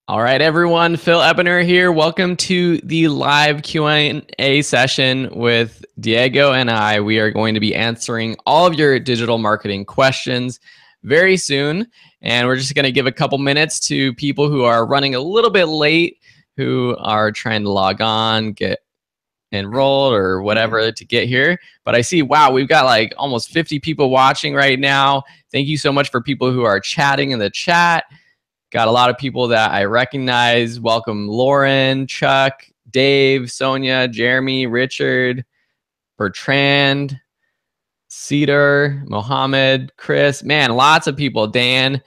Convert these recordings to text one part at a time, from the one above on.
All right, everyone. Phil Ebener here. Welcome to the live Q&A session with Diego and I. We are going to be answering all of your digital marketing questions very soon. And we're just going to give a couple minutes to people who are running a little bit late, who are trying to log on, get enrolled or whatever to get here. But I see, wow, we've got like almost 50 people watching right now. Thank you so much for people who are chatting in the chat. Got a lot of people that I recognize. Welcome Lauren, Chuck, Dave, Sonia, Jeremy, Richard, Bertrand, Cedar, Mohammed, Chris. Man, lots of people. Dan,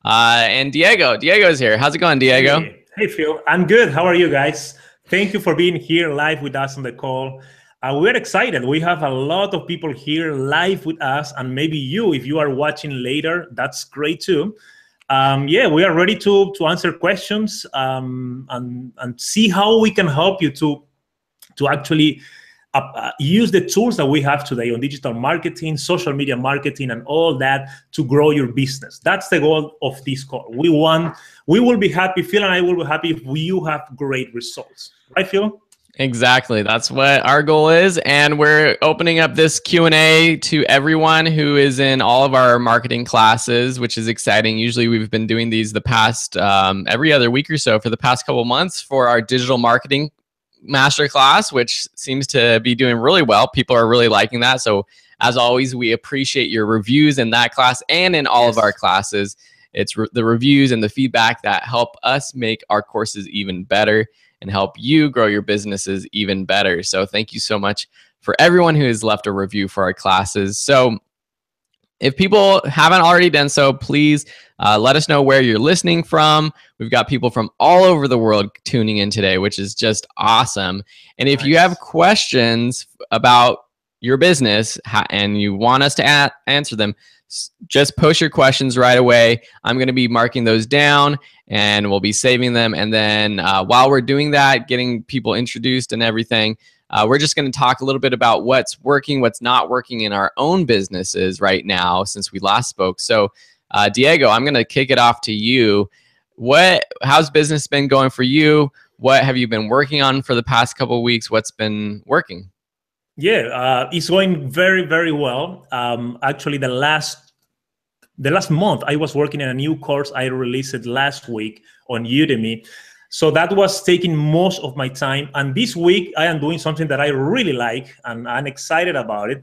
and Diego. Diego's here. How's it going, Diego? Hey, Phil. I'm good. How are you guys? Thank you for being here live with us on the call. We're excited. We have a lot of people here live with us, and maybe you, if you are watching later, that's great too. Yeah, we are ready to answer questions and see how we can help you to actually use the tools that we have today on digital marketing, social media marketing, and all that to grow your business. That's the goal of this call. We will be happy, Phil and I will be happy if you have great results. Right, Phil? Exactly. That's what our goal is. And we're opening up this Q&A to everyone who is in all of our marketing classes, which is exciting. Usually we've been doing these the past every other week or so for the past couple months for our digital marketing masterclass, which seems to be doing really well. People are really liking that. So as always, we appreciate your reviews in that class and in all of our classes. It's the reviews and the feedback that help us make our courses even better and help you grow your businesses even better. So thank you so much for everyone who has left a review for our classes. So if people haven't already done so, please let us know where you're listening from. We've got people from all over the world tuning in today, which is just awesome. And if you have questions about your business and you want us to answer them, just post your questions right away. I'm going to be marking those down and we'll be saving them. And then while we're doing that, getting people introduced and everything, we're just going to talk a little bit about what's working, what's not working in our own businesses right now since we last spoke. So Diego, I'm going to kick it off to you. How's business been going for you? What have you been working on for the past couple of weeks? What's been working? Yeah, it's going very, very well. Actually, the last month, I was working on a new course. I released it last week on Udemy. So that was taking most of my time. And this week, I am doing something that I really like, and I'm excited about it,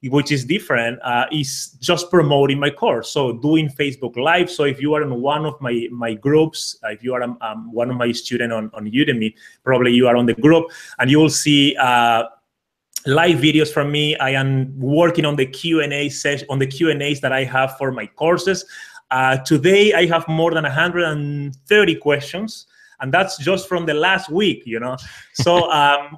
which is different, is just promoting my course. So doing Facebook Live. So if you are in one of my groups, if you are one of my students on Udemy, probably you are on the group, and you will see live videos from me. I am working on the Q&A session, on the Q&As that I have for my courses. Today, I have more than 130 questions, and that's just from the last week, you know. So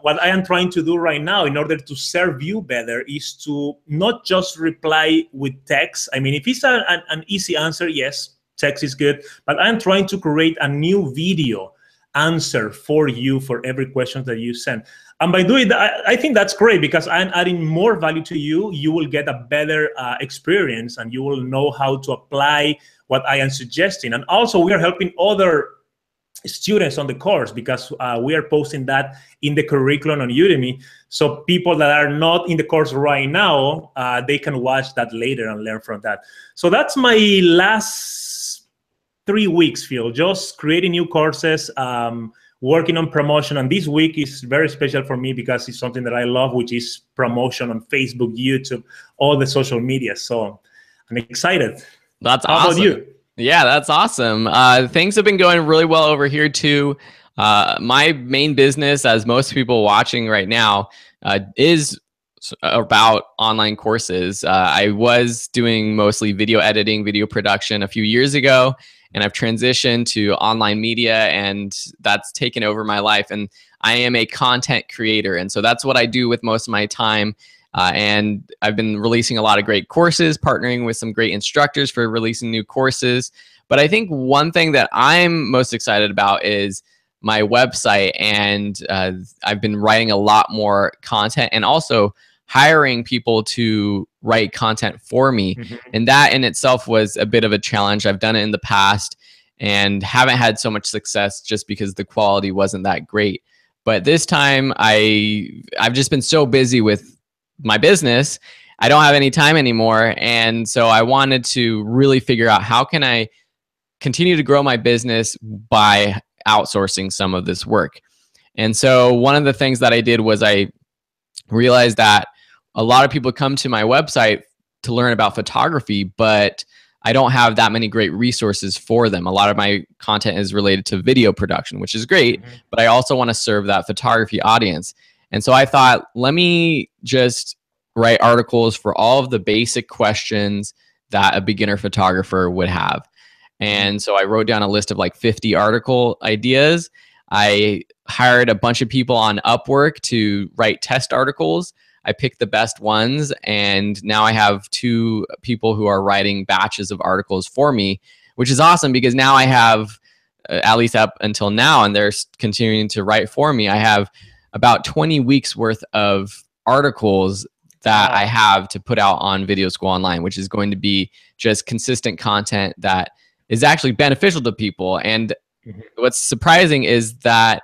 what I am trying to do right now in order to serve you better is to not just reply with text. I mean, if it's an easy answer, yes, text is good, but I'm trying to create a new video answer for you for every question that you send. And by doing that, I think that's great because I'm adding more value to you. You will get a better experience and you will know how to apply what I am suggesting. And also we are helping other students on the course because we are posting that in the curriculum on Udemy. So people that are not in the course right now, they can watch that later and learn from that. So that's my last 3 weeks, Phil, just creating new courses, working on promotion. And this week is very special for me because it's something that I love, which is promotion on Facebook, YouTube, all the social media. So I'm excited. That's awesome. How about you? Yeah, that's awesome. Things have been going really well over here too. My main business, as most people watching right now, is about online courses. I was doing mostly video editing, video production a few years ago, and I've transitioned to online media, and that's taken over my life. And I am a content creator, and so that's what I do with most of my time. And I've been releasing a lot of great courses, partnering with some great instructors for releasing new courses. But I think one thing that I'm most excited about is my website. And I've been writing a lot more content and also hiring people to write content for me. And that in itself was a bit of a challenge. I've done it in the past. and haven't had so much success just because the quality wasn't that great. But this time I've just been so busy with my business. I don't have any time anymore. And so I wanted to really figure out how can I continue to grow my business by outsourcing some of this work. And so one of the things that I did was I realized that a lot of people come to my website to learn about photography, but I don't have that many great resources for them. A lot of my content is related to video production, which is great, but I also want to serve that photography audience. And so I thought, let me just write articles for all of the basic questions that a beginner photographer would have. And so I wrote down a list of like 50 article ideas. I hired a bunch of people on Upwork to write test articles. I picked the best ones, and now I have 2 people who are writing batches of articles for me, which is awesome because now I have, at least up until now, and they're continuing to write for me, I have about 20 weeks worth of articles that I have to put out on Video School Online, which is going to be just consistent content that is actually beneficial to people. And what's surprising is that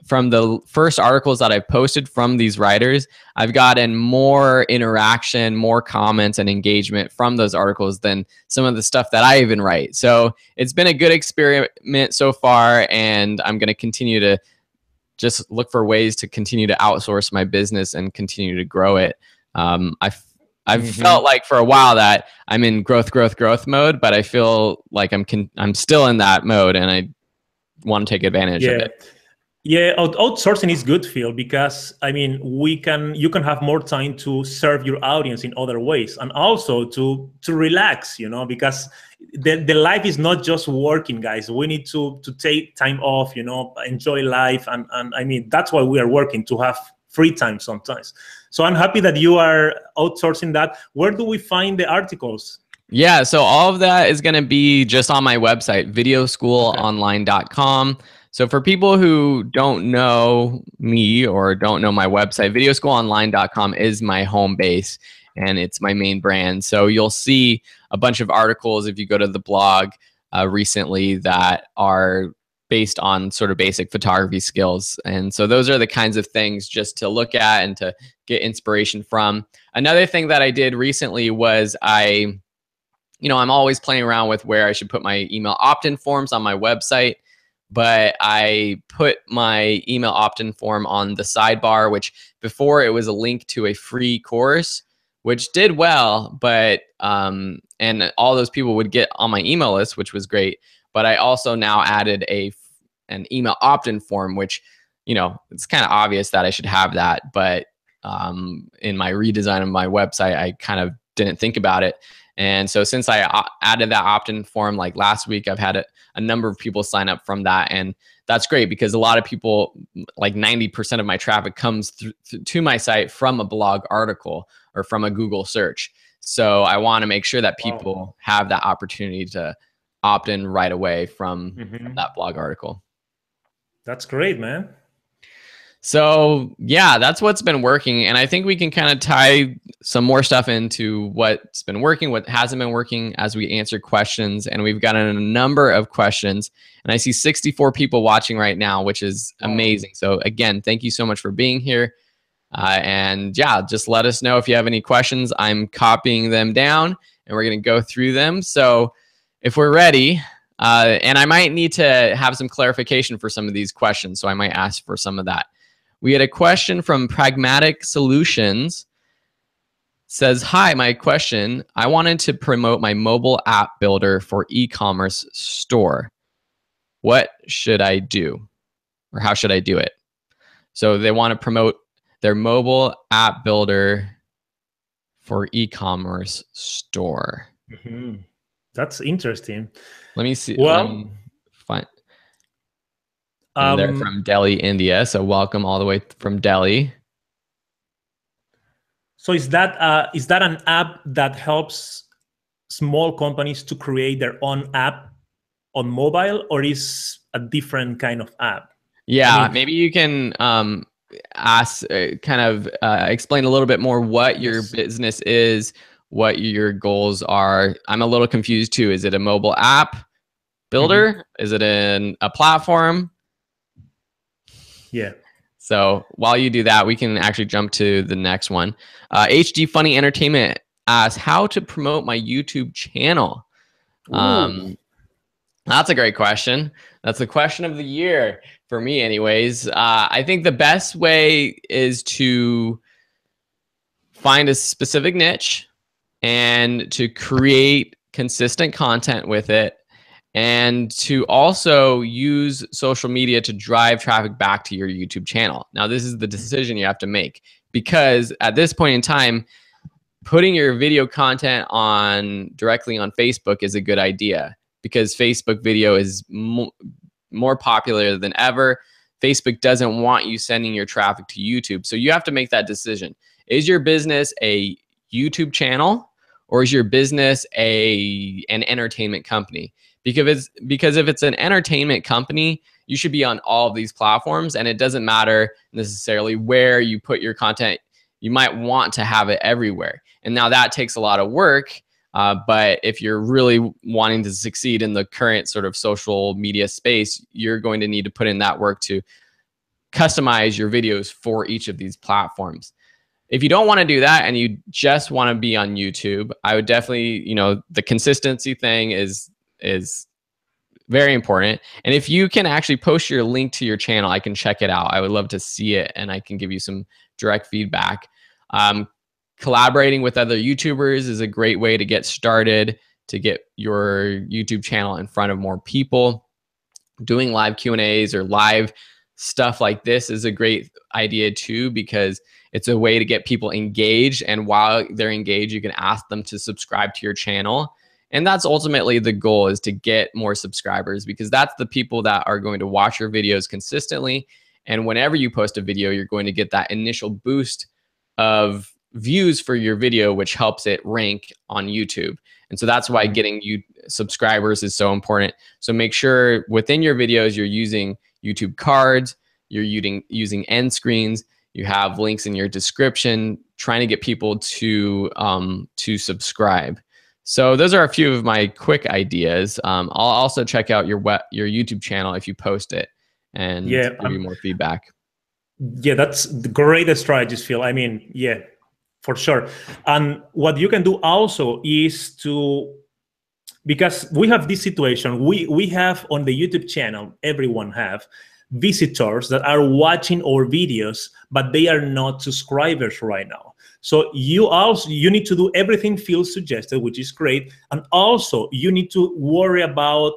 from the first articles that I've posted from these writers, I've gotten more interaction, more comments and engagement from those articles than some of the stuff that I even write. So it's been a good experiment so far, and I'm going to continue to just look for ways to continue to outsource my business and continue to grow it. I've felt like for a while that I'm in growth mode, but I feel like I'm still in that mode, and I want to take advantage of it. Yeah, outsourcing is good, Phil, because I mean, you can have more time to serve your audience in other ways, and also to relax, you know, because the life is not just working, guys. We need to take time off, you know, enjoy life, and I mean, that's why we are working, to have free time sometimes. So I'm happy that you are outsourcing that. Where do we find the articles? Yeah, so all of that is going to be just on my website, videoschoolonline.com. So for people who don't know me or don't know my website, videoschoolonline.com is my home base, and it's my main brand. So you'll see a bunch of articles if you go to the blog recently that are based on sort of basic photography skills. And so those are the kinds of things just to look at and to get inspiration from. Another thing that I did recently was I'm always playing around with where I should put my email opt-in forms on my website. But I put my email opt-in form on the sidebar, which before it was a link to a free course, which did well, but and all those people would get on my email list, which was great. But I also now added an email opt-in form, which, you know, it's kind of obvious that I should have that. But in my redesign of my website, I kind of didn't think about it. And so since I added that opt-in form like last week, I've had a number of people sign up from that. And that's great because a lot of people, like 90% of my traffic comes to my site from a blog article or from a Google search. So I want to make sure that people have that opportunity to opt in right away from that blog article. That's great, man. So yeah, that's what's been working. And I think we can kind of tie some more stuff into what's been working, what hasn't been working as we answer questions. And we've gotten a number of questions, and I see 64 people watching right now, which is amazing. So again, thank you so much for being here. And yeah, just let us know if you have any questions. I'm copying them down and we're going to go through them. So if we're ready, and I might need to have some clarification for some of these questions, so I might ask for some of that. We had a question from Pragmatic Solutions. Says, hi, my question. I wanted to promote my mobile app builder for e-commerce store. What should I do? Or how should I do it? So they want to promote their mobile app builder for e-commerce store. That's interesting. Let me see. Well, let me find. And they're from Delhi, India. So welcome all the way from Delhi. So is that an app that helps small companies to create their own app on mobile, or is a different kind of app? Yeah, I mean, maybe you can explain a little bit more what your business is, what your goals are. I'm a little confused too. Is it a mobile app? builder? Is it in a platform? Yeah. So while you do that, we can actually jump to the next one. HD Funny Entertainment asks how to promote my YouTube channel. That's a great question. That's the question of the year for me anyways. I think the best way is to find a specific niche and to create consistent content with it, and to also use social media to drive traffic back to your YouTube channel. Now, this is the decision you have to make, because at this point in time, putting your video content on directly on Facebook is a good idea, because Facebook video is more popular than ever. Facebook doesn't want you sending your traffic to YouTube. So you have to make that decision. Is your business a YouTube channel, or is your business an entertainment company? Because if it's an entertainment company, you should be on all of these platforms, and it doesn't matter necessarily where you put your content. You might want to have it everywhere. And now that takes a lot of work. But if you're really wanting to succeed in the current sort of social media space, you're going to need to put in that work to customize your videos for each of these platforms. If you don't want to do that and you just want to be on YouTube, I would definitely, the consistency thing is very important. And if you can actually post your link to your channel, I can check it out. I would love to see it, and I can give you some direct feedback. Collaborating with other YouTubers is a great way to get started, to get your YouTube channel in front of more people. Doing live Q&As or live stuff like this is a great idea too, because it's a way to get people engaged. And while they're engaged, you can ask them to subscribe to your channel. And that's ultimately the goal, is to get more subscribers, because that's the people that are going to watch your videos consistently. And whenever you post a video, you're going to get that initial boost of views for your video, which helps it rank on YouTube. And so that's why getting you subscribers is so important. So make sure within your videos, you're using YouTube cards, you're using end screens, you have links in your description, trying to get people to subscribe. So those are a few of my quick ideas. I'll also check out your YouTube channel if you post it, and give you more feedback. Yeah, that's the greatest strategies, Phil. I mean, yeah, for sure. And what you can do also is because we have this situation, we have on the YouTube channel, everyone have visitors that are watching our videos, but they are not subscribers right now. So you need to do everything Phil suggested, which is great. And also you need to worry about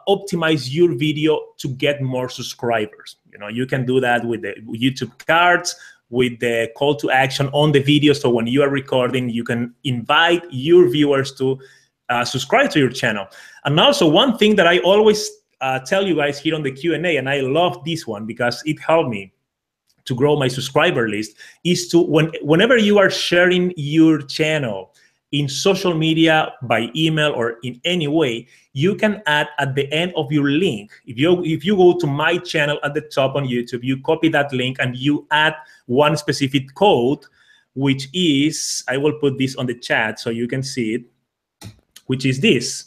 optimize your video to get more subscribers. You can do that with the YouTube cards, with the call to action on the video. So when you are recording, you can invite your viewers to subscribe to your channel. And also one thing that I always tell you guys here on the Q&A, and I love this one because it helped me to grow my subscriber list, is to whenever you are sharing your channel in social media, by email, or in any way, you can add at the end of your link. If you go to my channel at the top on YouTube, you copy that link and you add one specific code, which is, I will put this on the chat so you can see it, which is this.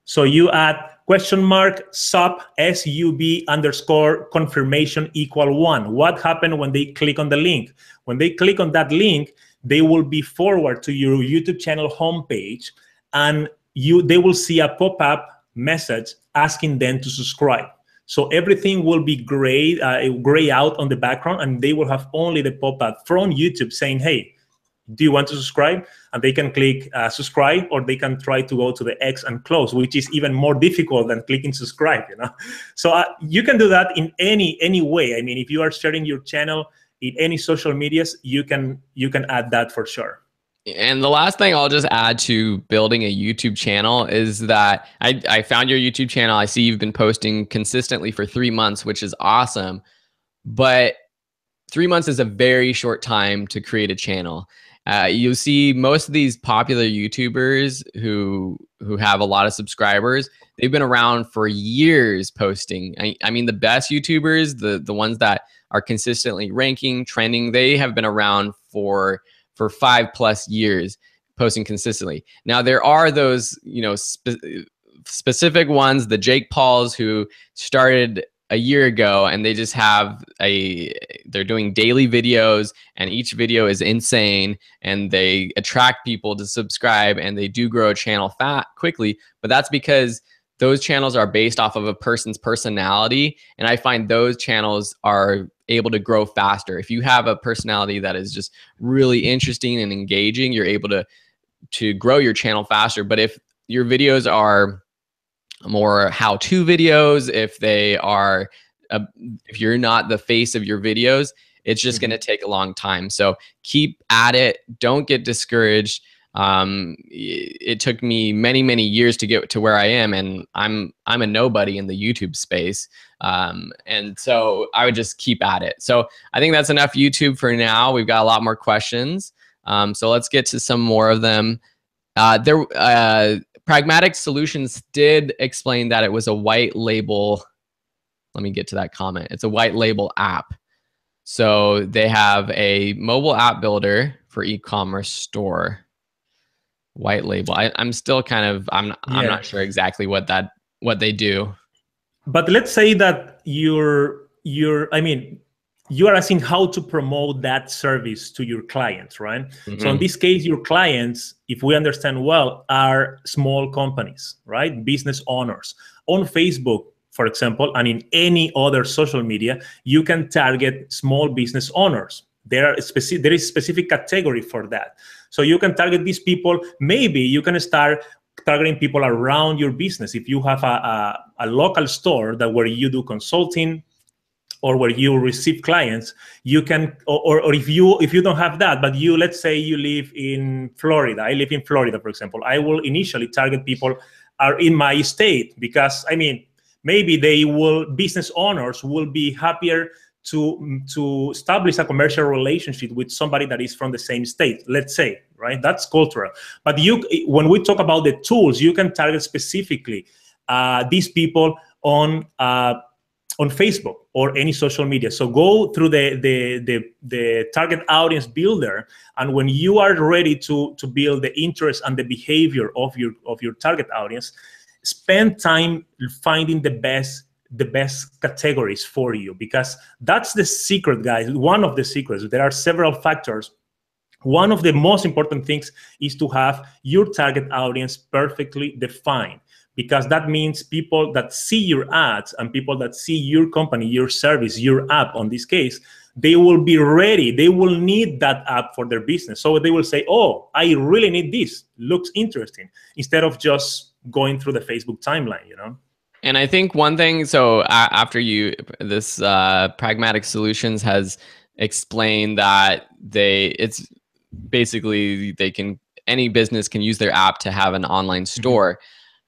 So you add !sub _confirmation = 1. What happened when they click on the link? When they click on that link, they will be forward to your YouTube channel homepage, and they will see a pop-up message asking them to subscribe. So everything will be gray out on the background, and they will have only the pop-up from YouTube saying, hey, do you want to subscribe? And they can click subscribe, or they can try to go to the X and close, which is even more difficult than clicking subscribe. So you can do that in any way. I mean, if you are sharing your channel in any social medias, you can add that for sure. And the last thing I'll just add to building a YouTube channel is that I found your YouTube channel. I see you've been posting consistently for 3 months, which is awesome. But 3 months is a very short time to create a channel. You'll see most of these popular YouTubers who have a lot of subscribers, they've been around for years posting. I mean, the best YouTubers, the ones that are consistently ranking, trending, they have been around for 5+ years posting consistently. Now there are those, specific ones, the Jake Pauls who started a year ago, and they just have they're doing daily videos, and each video is insane, and they attract people to subscribe, and they do grow a channel quickly. But that's because those channels are based off of a person's personality, and I find those channels are able to grow faster. If you have a personality that is just really interesting and engaging, you're able to grow your channel faster. But if your videos are more how-to videos, if they are if you're not the face of your videos, it's just going to take a long time. So keep at it. Don't get discouraged. It took me many years to get to where I am, and I'm a nobody in the YouTube space. And so I would just keep at it. So I think that's enough YouTube for now. We've got a lot more questions. So let's get to some more of them. Pragmatic Solutions did explain that it was a white label. Let me get to that comment. It's a white label app. So they have a mobile app builder for e-commerce store. White label. I'm still kind of, I'm not sure exactly what they do. But let's say that I mean, you are asking how to promote that service to your clients, right? Mm-hmm. So in this case, your clients, if we understand well, are small companies, right? Business owners. On Facebook, for example, and in any other social media, you can target small business owners. There is specific category for that. So you can target these people. Maybe you can start targeting people around your business. If you have a local store where you do consulting, or where you receive clients, you can, or if you don't have that, but let's say you live in Florida. I live in Florida, for example. I will initially target people are in my state, because I mean, maybe business owners will be happier to establish a commercial relationship with somebody that is from the same state, let's say, right? That's cultural. But when we talk about the tools, you can target specifically these people on Facebook or any social media. So go through the target audience builder, and when you are ready to build the interest and the behavior of your target audience, spend time finding the best categories for you, because that's the secret, guys. One of the secrets. There are several factors. One of the most important things is to have your target audience perfectly defined, because that means people that see your ads and people that see your company, your service, your app, on this case, they will be ready. They will need that app for their business. So they will say, oh, I really need this. Looks interesting, instead of just going through the Facebook timeline, you know? And I think one thing, so after this Pragmatic Solutions has explained that it's basically any business can use their app to have an online store.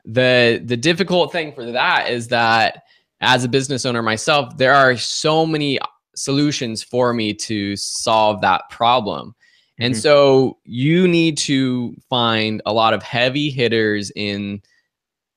Mm-hmm. The difficult thing for that is that as a business owner myself, there are so many solutions for me to solve that problem. Mm-hmm. And so you need to find a lot of heavy hitters in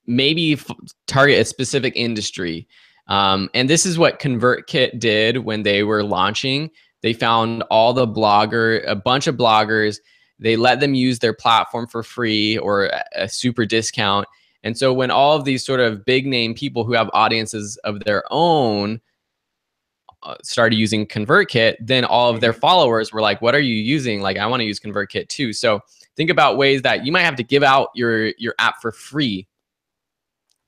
maybe target a specific industry. And this is what ConvertKit did when they were launching. They found a bunch of bloggers. They let them use their platform for free or a super discount. And so when all of these sort of big name people who have audiences of their own started using ConvertKit, then all of their followers were like, what are you using? Like, I want to use ConvertKit too. So think about ways that you might have to give out your app for free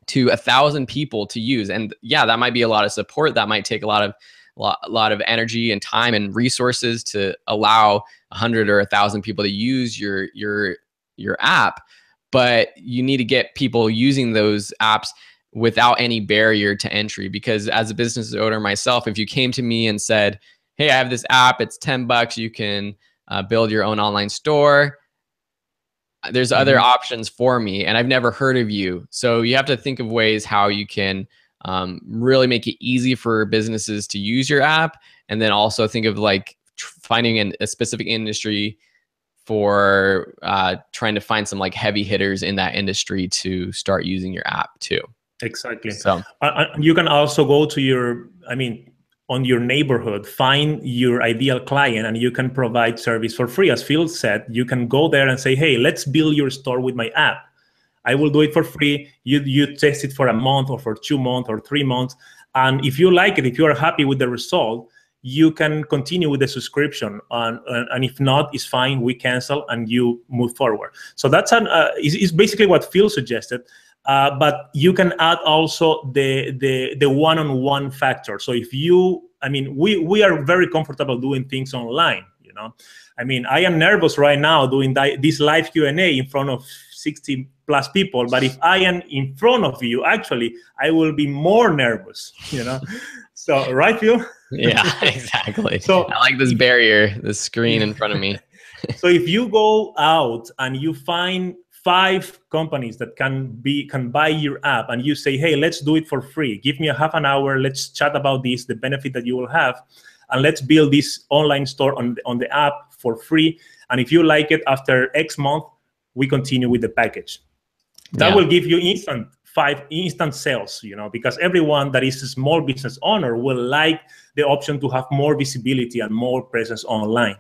to 1,000 people to use. And yeah, that might be a lot of support. That might take a lot of energy and time and resources to allow 100 or 1,000 people to use your app. But you need to get people using those apps without any barrier to entry. Because as a business owner myself, if you came to me and said, hey, I have this app, it's $10, you can build your own online store, there's other options for me, and I've never heard of you. So you have to think of ways how you can really make it easy for businesses to use your app, and then also think of like finding a specific industry for trying to find some like heavy hitters in that industry to start using your app too. Exactly. So you can also go to on your neighborhood, find your ideal client, and you can provide service for free. As Phil said, you can go there and say, hey, let's build your store with my app. I will do it for free. You test it for a month or for 2 months or 3 months. And if you like it, if you are happy with the result, you can continue with the subscription. And if not, it's fine. We cancel and you move forward. So that's is basically what Phil suggested. But you can add also the one-on-one factor. So if you, I mean, we are very comfortable doing things online, you know. I mean, I am nervous right now doing this live Q&A in front of 60 plus people, but if I am in front of you, actually, I will be more nervous, you know. So, right, Phil? Yeah, exactly. So I like this barrier, this screen in front of me. So if you go out and you find 5 companies that can buy your app, and you say, hey, let's do it for free. Give me a half an hour. Let's chat about this, the benefit that you will have, and let's build this online store on the app for free. And if you like it, after X month, we continue with the package. That will give you instant sales, you know, because everyone that is a small business owner will like the option to have more visibility and more presence online.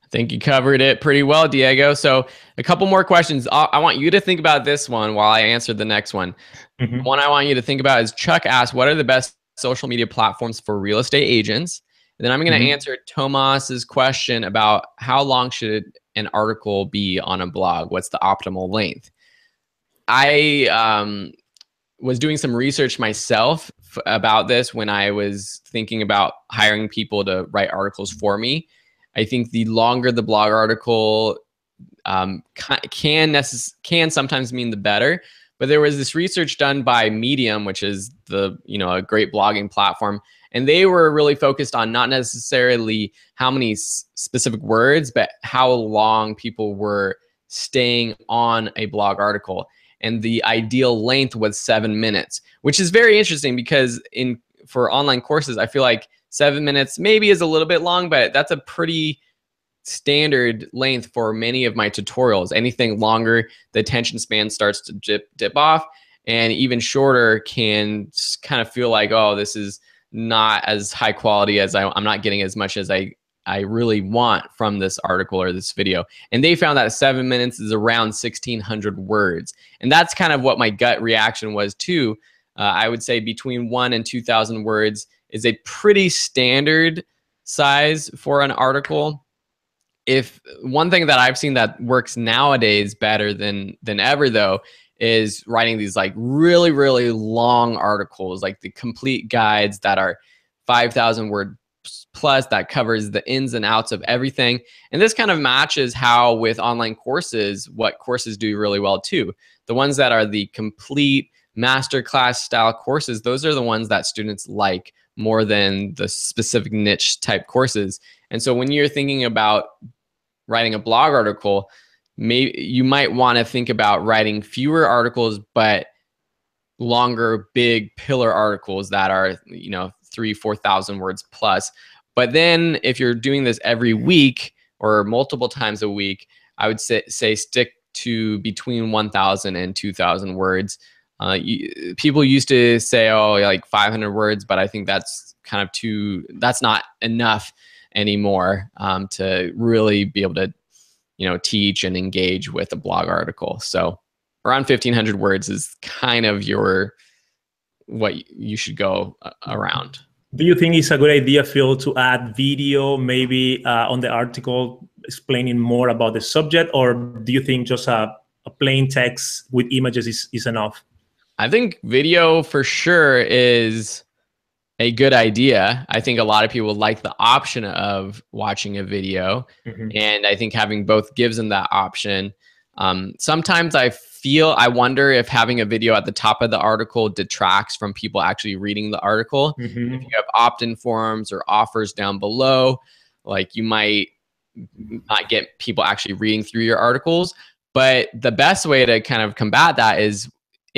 I think you covered it pretty well, Diego. So a couple more questions. I want you to think about this one while I answer the next one. The one I want you to think about is Chuck asked, what are the best social media platforms for real estate agents? And then I'm going to answer Tomas's question about how long should an article be on a blog? What's the optimal length? I was doing some research myself about this when I was thinking about hiring people to write articles for me. I think the longer the blog article can sometimes mean the better. But there was this research done by Medium, which is a great blogging platform, and they were really focused on not necessarily how many specific words, but how long people were staying on a blog article. And the ideal length was 7 minutes, which is very interesting because for online courses, I feel like 7 minutes maybe is a little bit long, but that's a pretty standard length for many of my tutorials. Anything longer, the attention span starts to dip off, and even shorter can kind of feel like, oh, this is not as high quality as I'm not getting as much as I really want from this article or this video. And they found that 7 minutes is around 1,600 words. And that's kind of what my gut reaction was too. I would say between 1,000 and 2,000 words is a pretty standard size for an article. If one thing that I've seen that works nowadays better than ever though, is writing these like really, really long articles, like the complete guides that are 5,000 word plus, that covers the ins and outs of everything. And this kind of matches how with online courses, what courses do really well too. The ones that are the complete masterclass style courses, those are the ones that students like more than the specific niche type courses. And so when you're thinking about writing a blog article, maybe you might want to think about writing fewer articles, but longer, big pillar articles that are, 3,000-4,000 words plus. But then if you're doing this every week or multiple times a week, I would say stick to between 1,000 and 2,000 words. People used to say, oh, like 500 words, but I think that's kind of that's not enough anymore to really be able to, teach and engage with a blog article. So around 1,500 words is kind of what you should go around. Do you think it's a good idea, Phil, to add video maybe on the article explaining more about the subject, or do you think just a plain text with images is enough? I think video for sure is a good idea. I think a lot of people like the option of watching a video, and I think having both gives them that option. Sometimes I wonder if having a video at the top of the article detracts from people actually reading the article. If you have opt-in forms or offers down below, like you might not get people actually reading through your articles. But the best way to kind of combat that is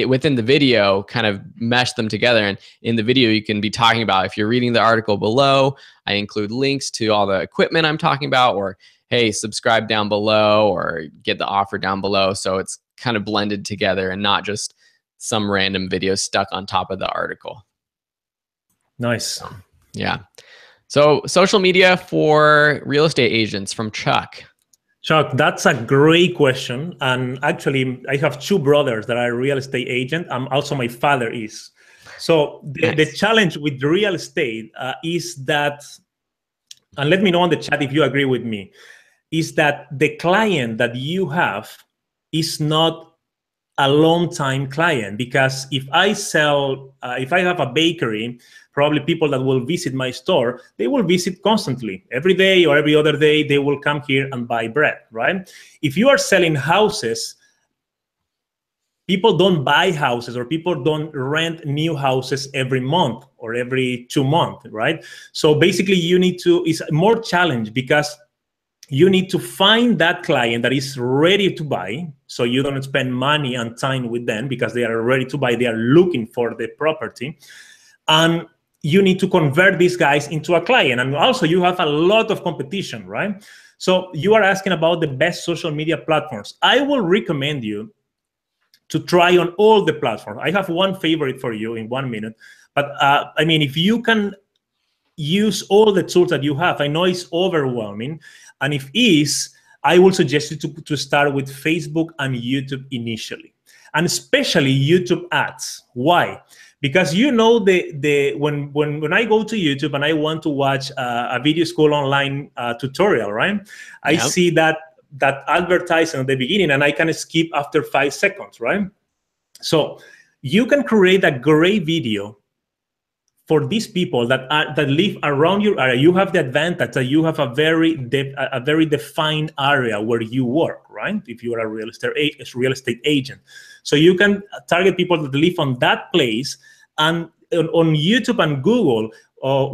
within the video, kind of mesh them together. And in the video, you can be talking about, if you're reading the article below, I include links to all the equipment I'm talking about, or hey, subscribe down below, or get the offer down below. So it's kind of blended together and not just some random video stuck on top of the article. Nice. Yeah. So social media for real estate agents from Chuck. Chuck, that's a great question. And actually, I have two brothers that are real estate agent. Also, my father is. So the Nice. challenge with real estate is that, and let me know on the chat if you agree with me, is that the client that you have is not a long time client. Because if I sell, if I have a bakery, probably people that will visit my store, they will visit constantly. Every day or every other day, they will come here and buy bread, right? If you are selling houses, people don't buy houses or people don't rent new houses every month or every 2 months, right? So basically you need to, it's more challenge because you need to find that client that is ready to buy. So you don't spend money and time with them because they are ready to buy. They are looking for the property. And you need to convert these guys into a client. And also you have a lot of competition, right? So you are asking about the best social media platforms. I will recommend you to try on all the platforms. I have one favorite for you in 1 minute. But I mean, if you can use all the tools that you have, I know it's overwhelming. And if is, I will suggest you to start with Facebook and YouTube initially. And especially YouTube ads. Why? Because you know when I go to YouTube and I want to watch a video school online tutorial, right? I see that advertising at the beginning and I can skip after 5 seconds, right? So you can create a great video for these people that live around your area. You have the advantage that you have a very defined area where you work, right? If you are a real estate agent, so you can target people that live on that place. And on YouTube and Google,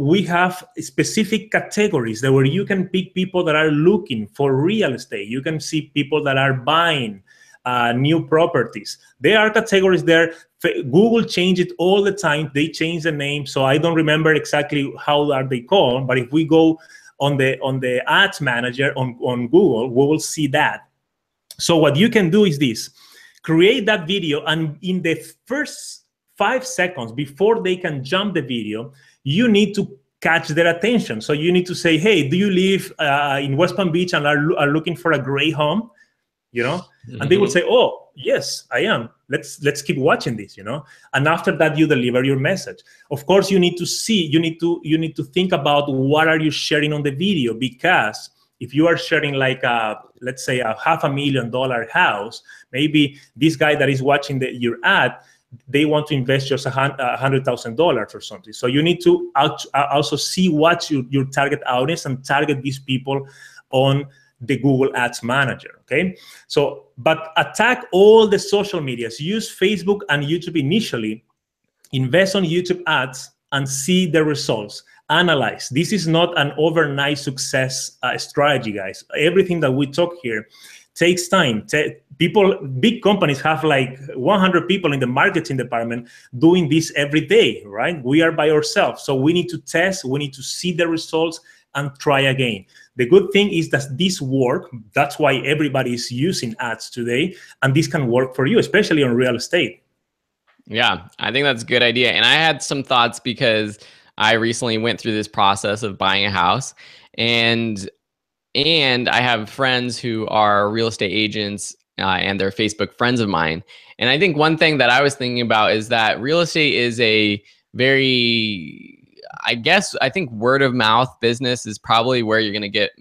we have specific categories where you can pick people that are looking for real estate. You can see people that are buying new properties. There are categories there. Google change it all the time. They change the name, so I don't remember exactly how are they called. But if we go on the ads manager on Google, we will see that. So what you can do is this: create that video, and in the first 5 seconds before they can jump the video, you need to catch their attention. So you need to say, "Hey, do you live in West Palm Beach and are looking for a great home?" You know, and they will say, "Oh, yes, I am. Let's keep watching this." You know, and after that, you deliver your message. Of course, you need to see. You need to think about what are you sharing on the video, because if you are sharing like let's say a $500,000 house, maybe this guy that is watching your ad, they want to invest just $100,000 or something. So you need to also see what your target audience and target these people on the Google Ads Manager, okay? So, but attack all the social medias. Use Facebook and YouTube initially. Invest on YouTube ads and see the results. Analyze. This is not an overnight success strategy, guys. Everything that we talk here takes time. Big companies have like 100 people in the marketing department doing this every day, right? We are by ourselves. So we need to test, we need to see the results and try again. The good thing is that this works. That's why everybody is using ads today. And this can work for you, especially on real estate. Yeah, I think that's a good idea. And I had some thoughts because I recently went through this process of buying a house, and I have friends who are real estate agents and they're Facebook friends of mine. And I think one thing that I was thinking about is that real estate is a very, I think word of mouth business is probably where you're going to get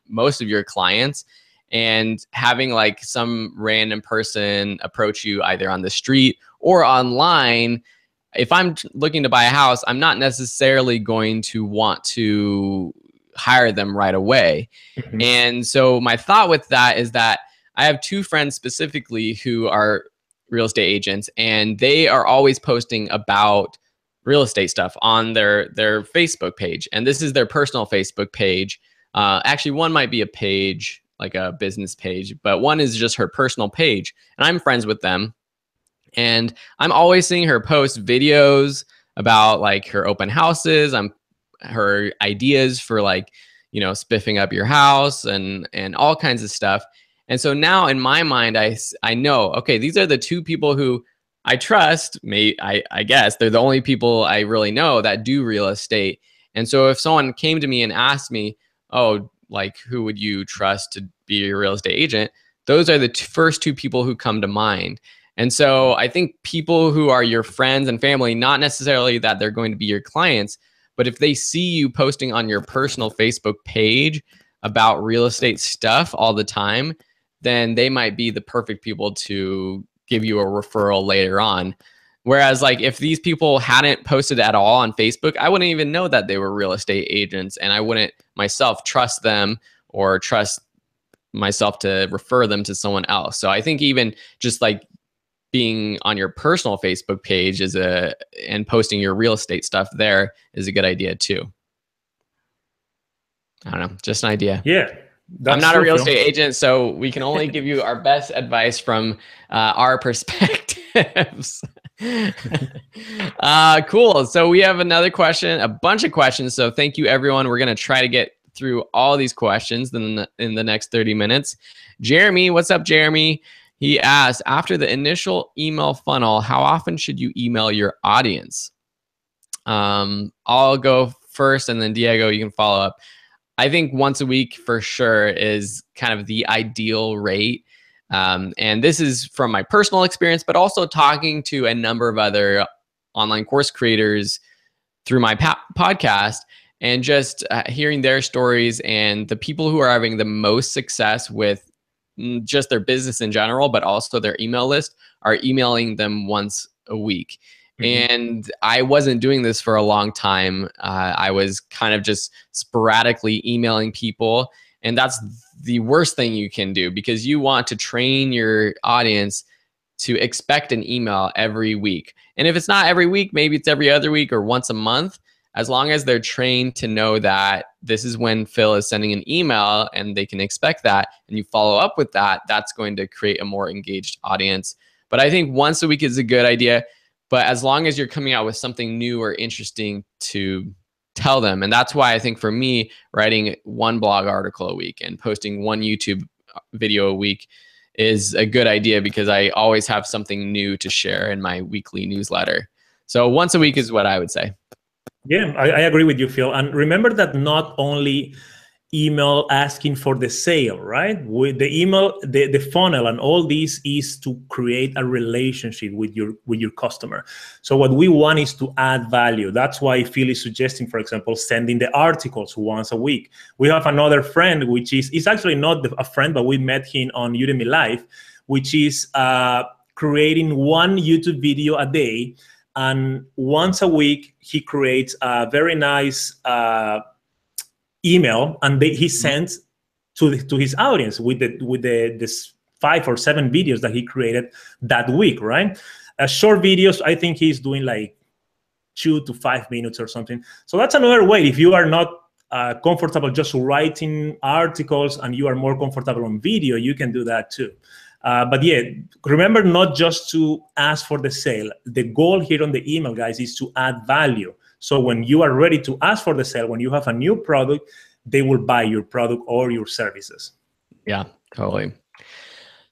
most of your clients. And having like some random person approach you either on the street or online, if I'm looking to buy a house, I'm not necessarily going to want to hire them right away. Mm-hmm. And so my thought with that is that I have two friends specifically who are real estate agents, and they are always posting about real estate stuff on their Facebook page. And this is their personal Facebook page. Actually, one might be a page, like a business page, but one is just her personal page. And I'm friends with them. And I'm always seeing her post videos about like her open houses, her ideas for like, you know, spiffing up your house and all kinds of stuff. And so now in my mind, I know, okay, these are the two people who I trust. I guess they're the only people I really know that do real estate. And so if someone came to me and asked me, oh, like who would you trust to be your real estate agent, those are the first two people who come to mind. And so I think people who are your friends and family, not necessarily that they're going to be your clients, but if they see you posting on your personal Facebook page about real estate stuff all the time, then they might be the perfect people to give you a referral later on. Whereas like if these people hadn't posted at all on Facebook, I wouldn't even know that they were real estate agents, and I wouldn't myself trust them or trust myself to refer them to someone else. So I think even just like being on your personal Facebook page and posting your real estate stuff there is a good idea too. I don't know, just an idea. Yeah. I'm not a real estate agent, so we can only give you our best advice from our perspectives. Cool. So we have another question, a bunch of questions. So thank you, everyone. We're going to try to get through all these questions in the next 30 minutes. Jeremy, what's up, Jeremy? He asked, after the initial email funnel, how often should you email your audience? I'll go first, and then Diego, you can follow up. I think once a week for sure is kind of the ideal rate. And this is from my personal experience, but also talking to a number of other online course creators through my podcast, and just hearing their stories and the people who are having the most success with just their business in general, but also their email list, are emailing them once a week. And I wasn't doing this for a long time. I was kind of just sporadically emailing people. And that's the worst thing you can do, because you want to train your audience to expect an email every week. And if it's not every week, maybe it's every other week or once a month. As long as they're trained to know that this is when Phil is sending an email and they can expect that, and you follow up with that, that's going to create a more engaged audience. But I think once a week is a good idea. But as long as you're coming out with something new or interesting to tell them. And that's why I think for me, writing one blog article a week and posting one YouTube video a week is a good idea, because I always have something new to share in my weekly newsletter. So once a week is what I would say. Yeah, I agree with you, Phil. And remember that not only email asking for the sale, right? With the email, the funnel and all these is to create a relationship with your customer. So what we want is to add value. That's why Phil is suggesting, for example, sending the articles once a week. We have another friend, which is actually not a friend, but we met him on Udemy Live, which is creating one YouTube video a day. And once a week, he creates a very nice email, and he sends to his audience with this 5 or 7 videos that he created that week, right? Short videos, I think he's doing like 2 to 5 minutes or something. So that's another way. If you are not comfortable just writing articles and you are more comfortable on video, you can do that too. But yeah, remember not just to ask for the sale. The goal here on the email, guys, is to add value. So when you are ready to ask for the sale, when you have a new product, they will buy your product or your services. Yeah, totally.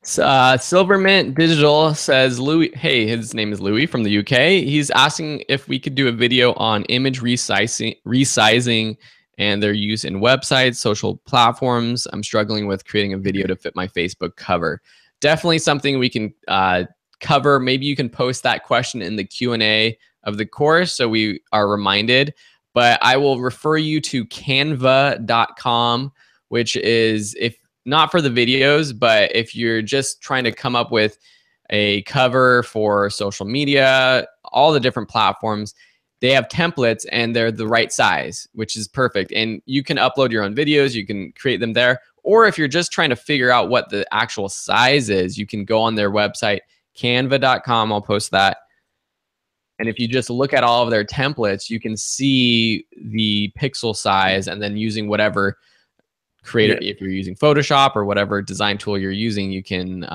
Silvermint Digital says, Louis, hey, his name is Louis from the UK. He's asking if we could do a video on image resizing and their use in websites, social platforms. I'm struggling with creating a video to fit my Facebook cover. Definitely something we can cover. Maybe you can post that question in the Q&A of the course so we are reminded. But I will refer you to canva.com, which is, if not for the videos, but if you're just trying to come up with a cover for social media, all the different platforms, they have templates and they're the right size, which is perfect. And you can upload your own videos, you can create them there. Or if you're just trying to figure out what the actual size is, you can go on their website, canva.com. I'll post that. And if you just look at all of their templates, you can see the pixel size, and then using whatever creator, if you're using Photoshop or whatever design tool you're using, you can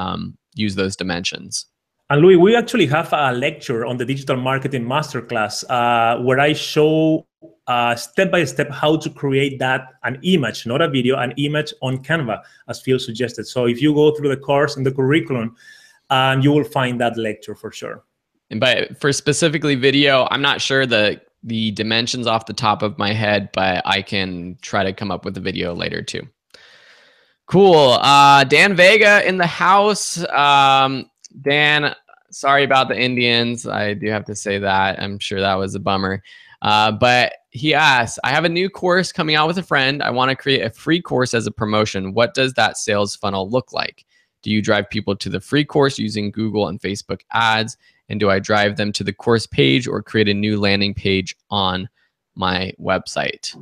use those dimensions. And Louis, we actually have a lecture on the Digital Marketing Masterclass where I show step by step how to create an image, not a video, an image on Canva, as Phil suggested. So if you go through the course and the curriculum, you will find that lecture for sure. But for specifically video, I'm not sure the dimensions off the top of my head, but I can try to come up with a video later too. Cool. Dan Vega in the house. Dan, sorry about the Indians. I do have to say that. I'm sure that was a bummer. But he asks, I have a new course coming out with a friend. I want to create a free course as a promotion. What does that sales funnel look like? Do you drive people to the free course using Google and Facebook ads? And do I drive them to the course page or create a new landing page on my website?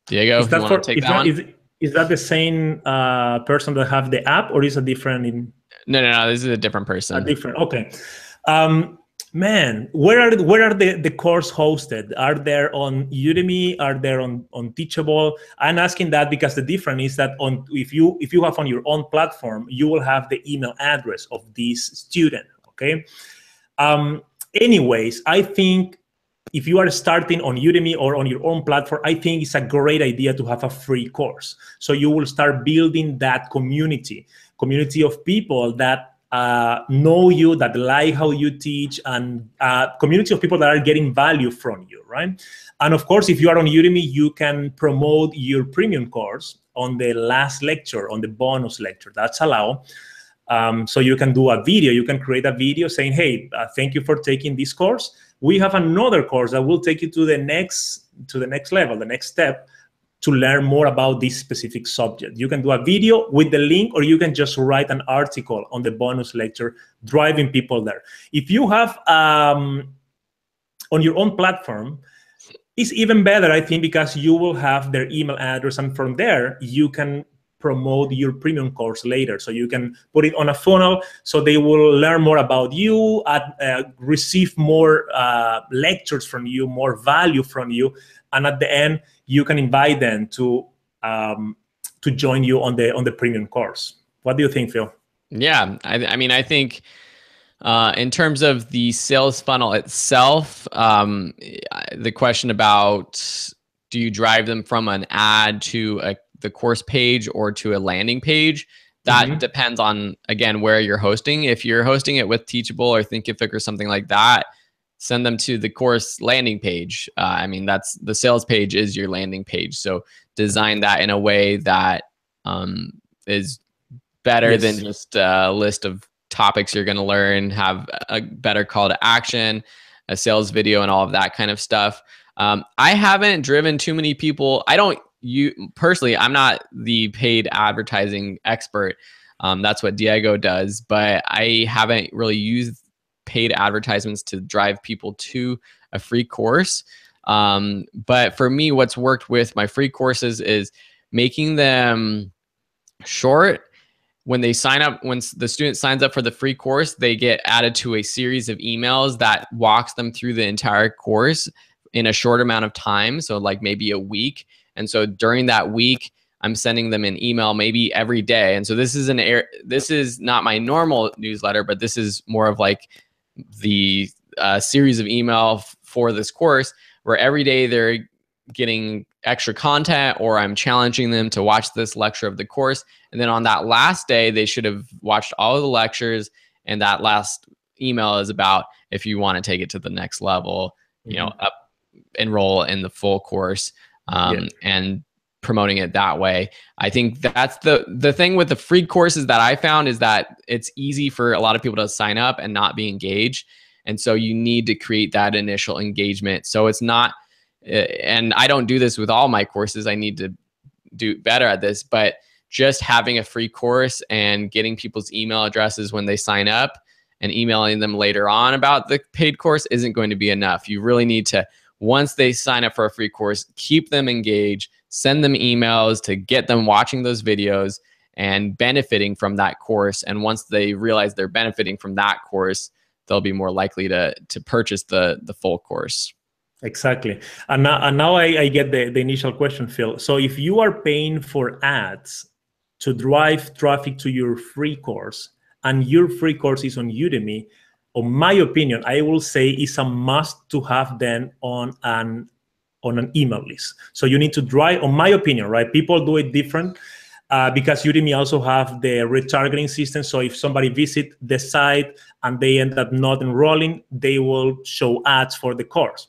Diego, Is that you want to take that one? Is that the same person that have the app, or is it different in? No. This is a different person. A different. Okay. Man, where are the course hosted? Are they on Udemy? Are they on Teachable? I'm asking that because the difference is that if you have on your own platform, you will have the email address of this student. Okay. Anyways, I think if you are starting on Udemy or on your own platform, I think it's a great idea to have a free course. So you will start building that community of people that know you, that like how you teach, and community of people that are getting value from you, right? And of course, if you are on Udemy, you can promote your premium course on the last lecture, on the bonus lecture. That's allowed. So you can do a video. You can create a video saying, hey, thank you for taking this course. We have another course that will take you to the next level, the next step, to learn more about this specific subject. You can do a video with the link, or you can just write an article on the bonus lecture, driving people there. If you have on your own platform, it's even better, I think, because you will have their email address, and from there you can promote your premium course later. So you can put it on a funnel, so they will learn more about you, receive more lectures from you, more value from you, and at the end you can invite them to join you on the premium course. What do you think, Phil? Yeah, I mean, I think in terms of the sales funnel itself, the question about do you drive them from an ad to the course page or to a landing page, that depends on, again, where you're hosting. If you're hosting it with Teachable or Thinkific or something like that, send them to the course landing page. I mean, that's the sales page is your landing page. So design that in a way that is better than just a list of topics you're going to learn, have a better call to action, a sales video, and all of that kind of stuff. I haven't driven too many people. Personally, I'm not the paid advertising expert. That's what Diego does, but I haven't really used paid advertisements to drive people to a free course. But for me, what's worked with my free courses is making them short. When they sign up, when the student signs up for the free course, they get added to a series of emails that walks them through the entire course in a short amount of time. So like maybe a week. And so during that week, I'm sending them an email maybe every day. And so this is not my normal newsletter, but this is more of like the series of email for this course, where every day they're getting extra content, or I'm challenging them to watch this lecture of the course. And then on that last day, they should have watched all of the lectures. And that last email is about if you want to take it to the next level, enroll in the full course. And promoting it that way. I think that's the thing with the free courses that I found, is that it's easy for a lot of people to sign up and not be engaged. And so you need to create that initial engagement. So it's not, and I don't do this with all my courses, I need to do better at this, but just having a free course and getting people's email addresses when they sign up and emailing them later on about the paid course isn't going to be enough. You really need to, once they sign up for a free course, keep them engaged, send them emails to get them watching those videos and benefiting from that course. And once they realize they're benefiting from that course, they'll be more likely to purchase the full course. Exactly. And now I get the initial question, Phil. So if you are paying for ads to drive traffic to your free course, and your free course is on Udemy, in my opinion, I will say it's a must to have them on an email list. So you need to drive, in my opinion, right? People do it different because Udemy also have the retargeting system. So if somebody visit the site and they end up not enrolling, they will show ads for the course.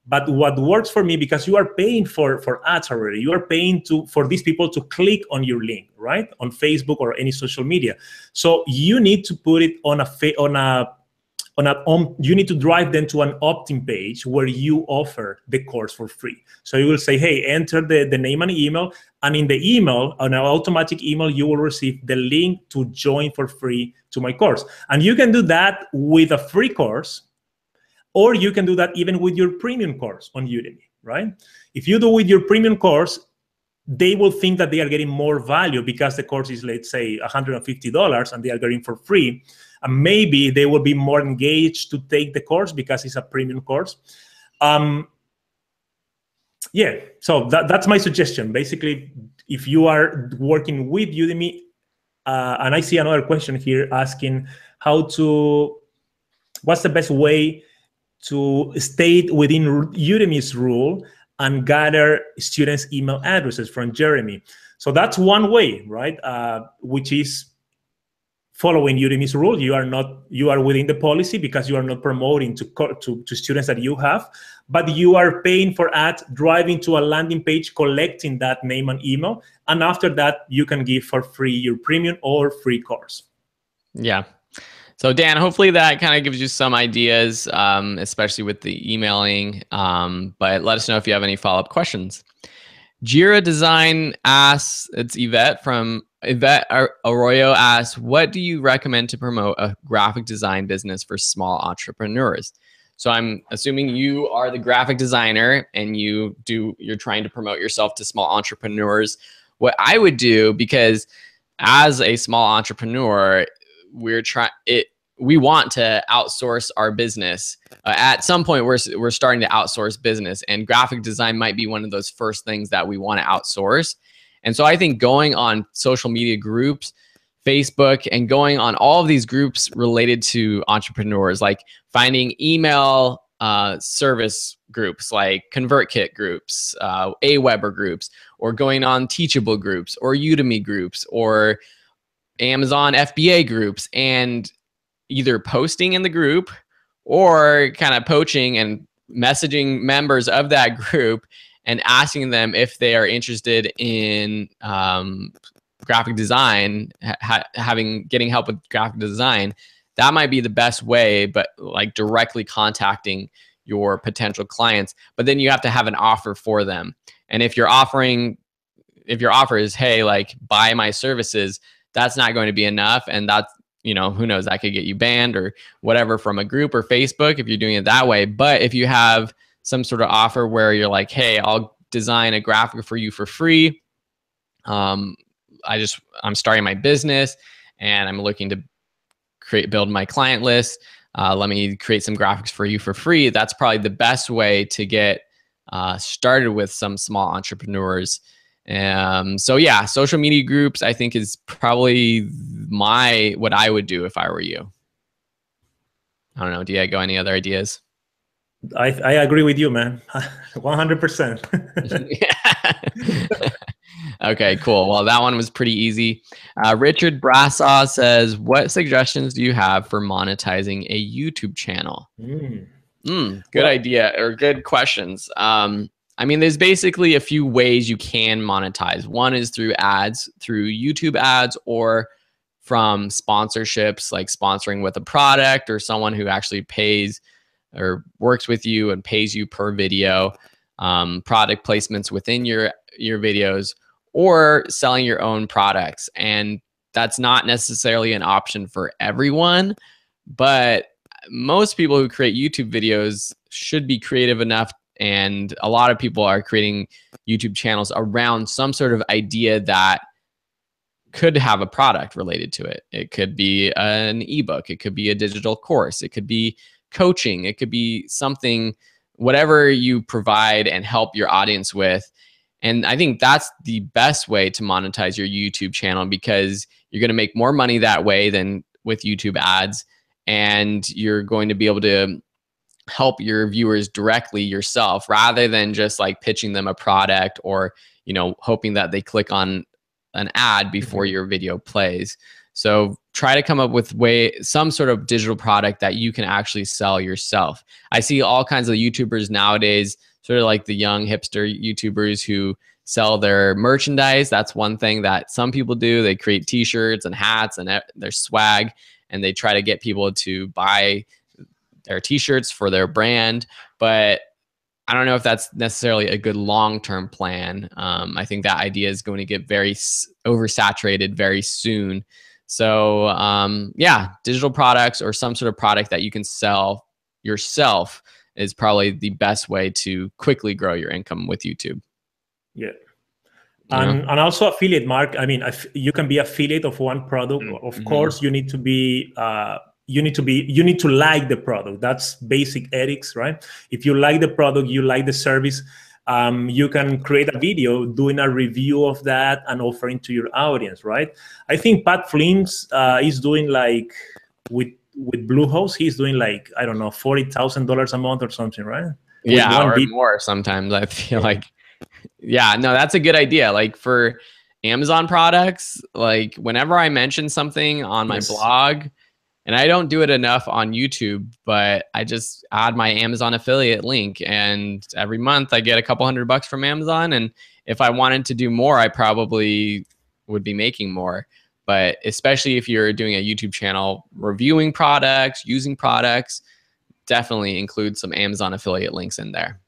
But what works for me, because you are paying for ads already, you are paying for these people to click on your link, right? On Facebook or any social media. So you need to put it you need to drive them to an opt-in page where you offer the course for free. So you will say, hey, enter the name and email, and in the email, on an automatic email, you will receive the link to join for free to my course. And you can do that with a free course, or you can do that even with your premium course on Udemy, right? If you do with your premium course, they will think that they are getting more value because the course is, let's say, $150 and they are getting for free. And maybe they will be more engaged to take the course because it's a premium course. Yeah, so that's my suggestion. Basically, if you are working with Udemy, and I see another question here asking what's the best way to stay within Udemy's rule and gather students' email addresses from Jeremy. So that's one way, right? Which is following Udemy's rule. You are within the policy because you are not promoting to students that you have, but you are paying for ads, driving to a landing page, collecting that name and email, and after that you can give for free your premium or free course. Yeah. So Dan, hopefully that kind of gives you some ideas, especially with the emailing. But let us know if you have any follow-up questions. Jira Design asks, it's Yvette from Yvette Arroyo asks, what do you recommend to promote a graphic design business for small entrepreneurs? So I'm assuming you are the graphic designer and you're trying to promote yourself to small entrepreneurs. What I would do, because as a small entrepreneur, we want to outsource our business. At some point, we're starting to outsource business, and graphic design might be one of those first things that we want to outsource. And so I think going on social media groups, Facebook, and going on all of these groups related to entrepreneurs, like finding email service groups like ConvertKit groups, Aweber groups, or going on Teachable groups, or Udemy groups, or Amazon FBA groups, and either posting in the group or kind of poaching and messaging members of that group and asking them if they are interested in graphic design, getting help with graphic design. That might be the best way, but like directly contacting your potential clients. But then you have to have an offer for them. And if your offer is, hey, like buy my services, that's not going to be enough. And that's, who knows, that could get you banned or whatever from a group or Facebook if you're doing it that way. But if you have some sort of offer where you're like, hey, I'll design a graphic for you for free. I'm starting my business and I'm looking to build my client list. Let me create some graphics for you for free. That's probably the best way to get started with some small entrepreneurs. So yeah, social media groups, I think, is probably what I would do if I were you. I don't know. Do you go any other ideas? I agree with you, man. 100%. Yeah. Okay, cool. Well, that one was pretty easy. Richard Brassaw says, what suggestions do you have for monetizing a YouTube channel? Good idea, or good questions. I mean, there's basically a few ways you can monetize. One is through ads, through YouTube ads, or from sponsorships, like sponsoring with a product or someone who actually pays or works with you and pays you per video, product placements within your videos, or selling your own products. And that's not necessarily an option for everyone, but most people who create YouTube videos should be creative enough. And a lot of people are creating YouTube channels around some sort of idea that could have a product related to it. It could be an ebook. It could be a digital course. It could be coaching. It could be something, whatever you provide and help your audience with. And I think that's the best way to monetize your YouTube channel, because you're going to make more money that way than with YouTube ads. And you're going to be able to help your viewers directly yourself, rather than just like pitching them a product or, hoping that they click on an ad before your video plays. So try to come up with some sort of digital product that you can actually sell yourself. I see all kinds of YouTubers nowadays, sort of like the young hipster YouTubers who sell their merchandise. That's one thing that some people do. They create t-shirts and hats and their swag, and they try to get people to buy their t-shirts for their brand. But I don't know if that's necessarily a good long-term plan. I think that idea is going to get very oversaturated very soon. So yeah, digital products or some sort of product that you can sell yourself is probably the best way to quickly grow your income with YouTube. Yeah. And also affiliate, Mark. I mean, you can be affiliate of one product. Of course, you need to be you need to like the product. That's basic ethics, right? If you like the product, you like the service, you can create a video doing a review of that and offering to your audience, right? I think Pat Flims is doing like with Bluehost, he's doing like, I don't know, $40,000 a month or something, right? Yeah, or more sometimes. I feel like, yeah, no, that's a good idea. Like for Amazon products, like whenever I mention something on my blog, and I don't do it enough on YouTube, but I just add my Amazon affiliate link, and every month I get a couple $100 from Amazon. And if I wanted to do more, I probably would be making more. But especially if you're doing a YouTube channel, reviewing products, using products, definitely include some Amazon affiliate links in there.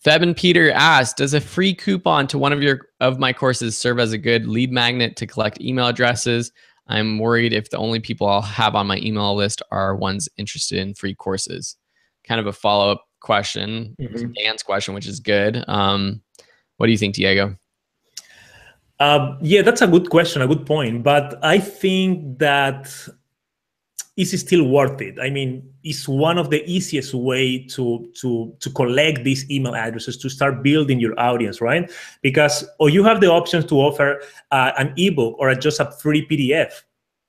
Feb and Peter asked, does a free coupon to one of my courses serve as a good lead magnet to collect email addresses? I'm worried if the only people I'll have on my email list are ones interested in free courses. Kind of a follow-up question, Dan's question, which is good. What do you think, Diego? Yeah, that's a good question, a good point. But I think that it's still worth it. I mean, it's one of the easiest way to collect these email addresses to start building your audience, right? Because you have the options to offer an ebook or just a free PDF,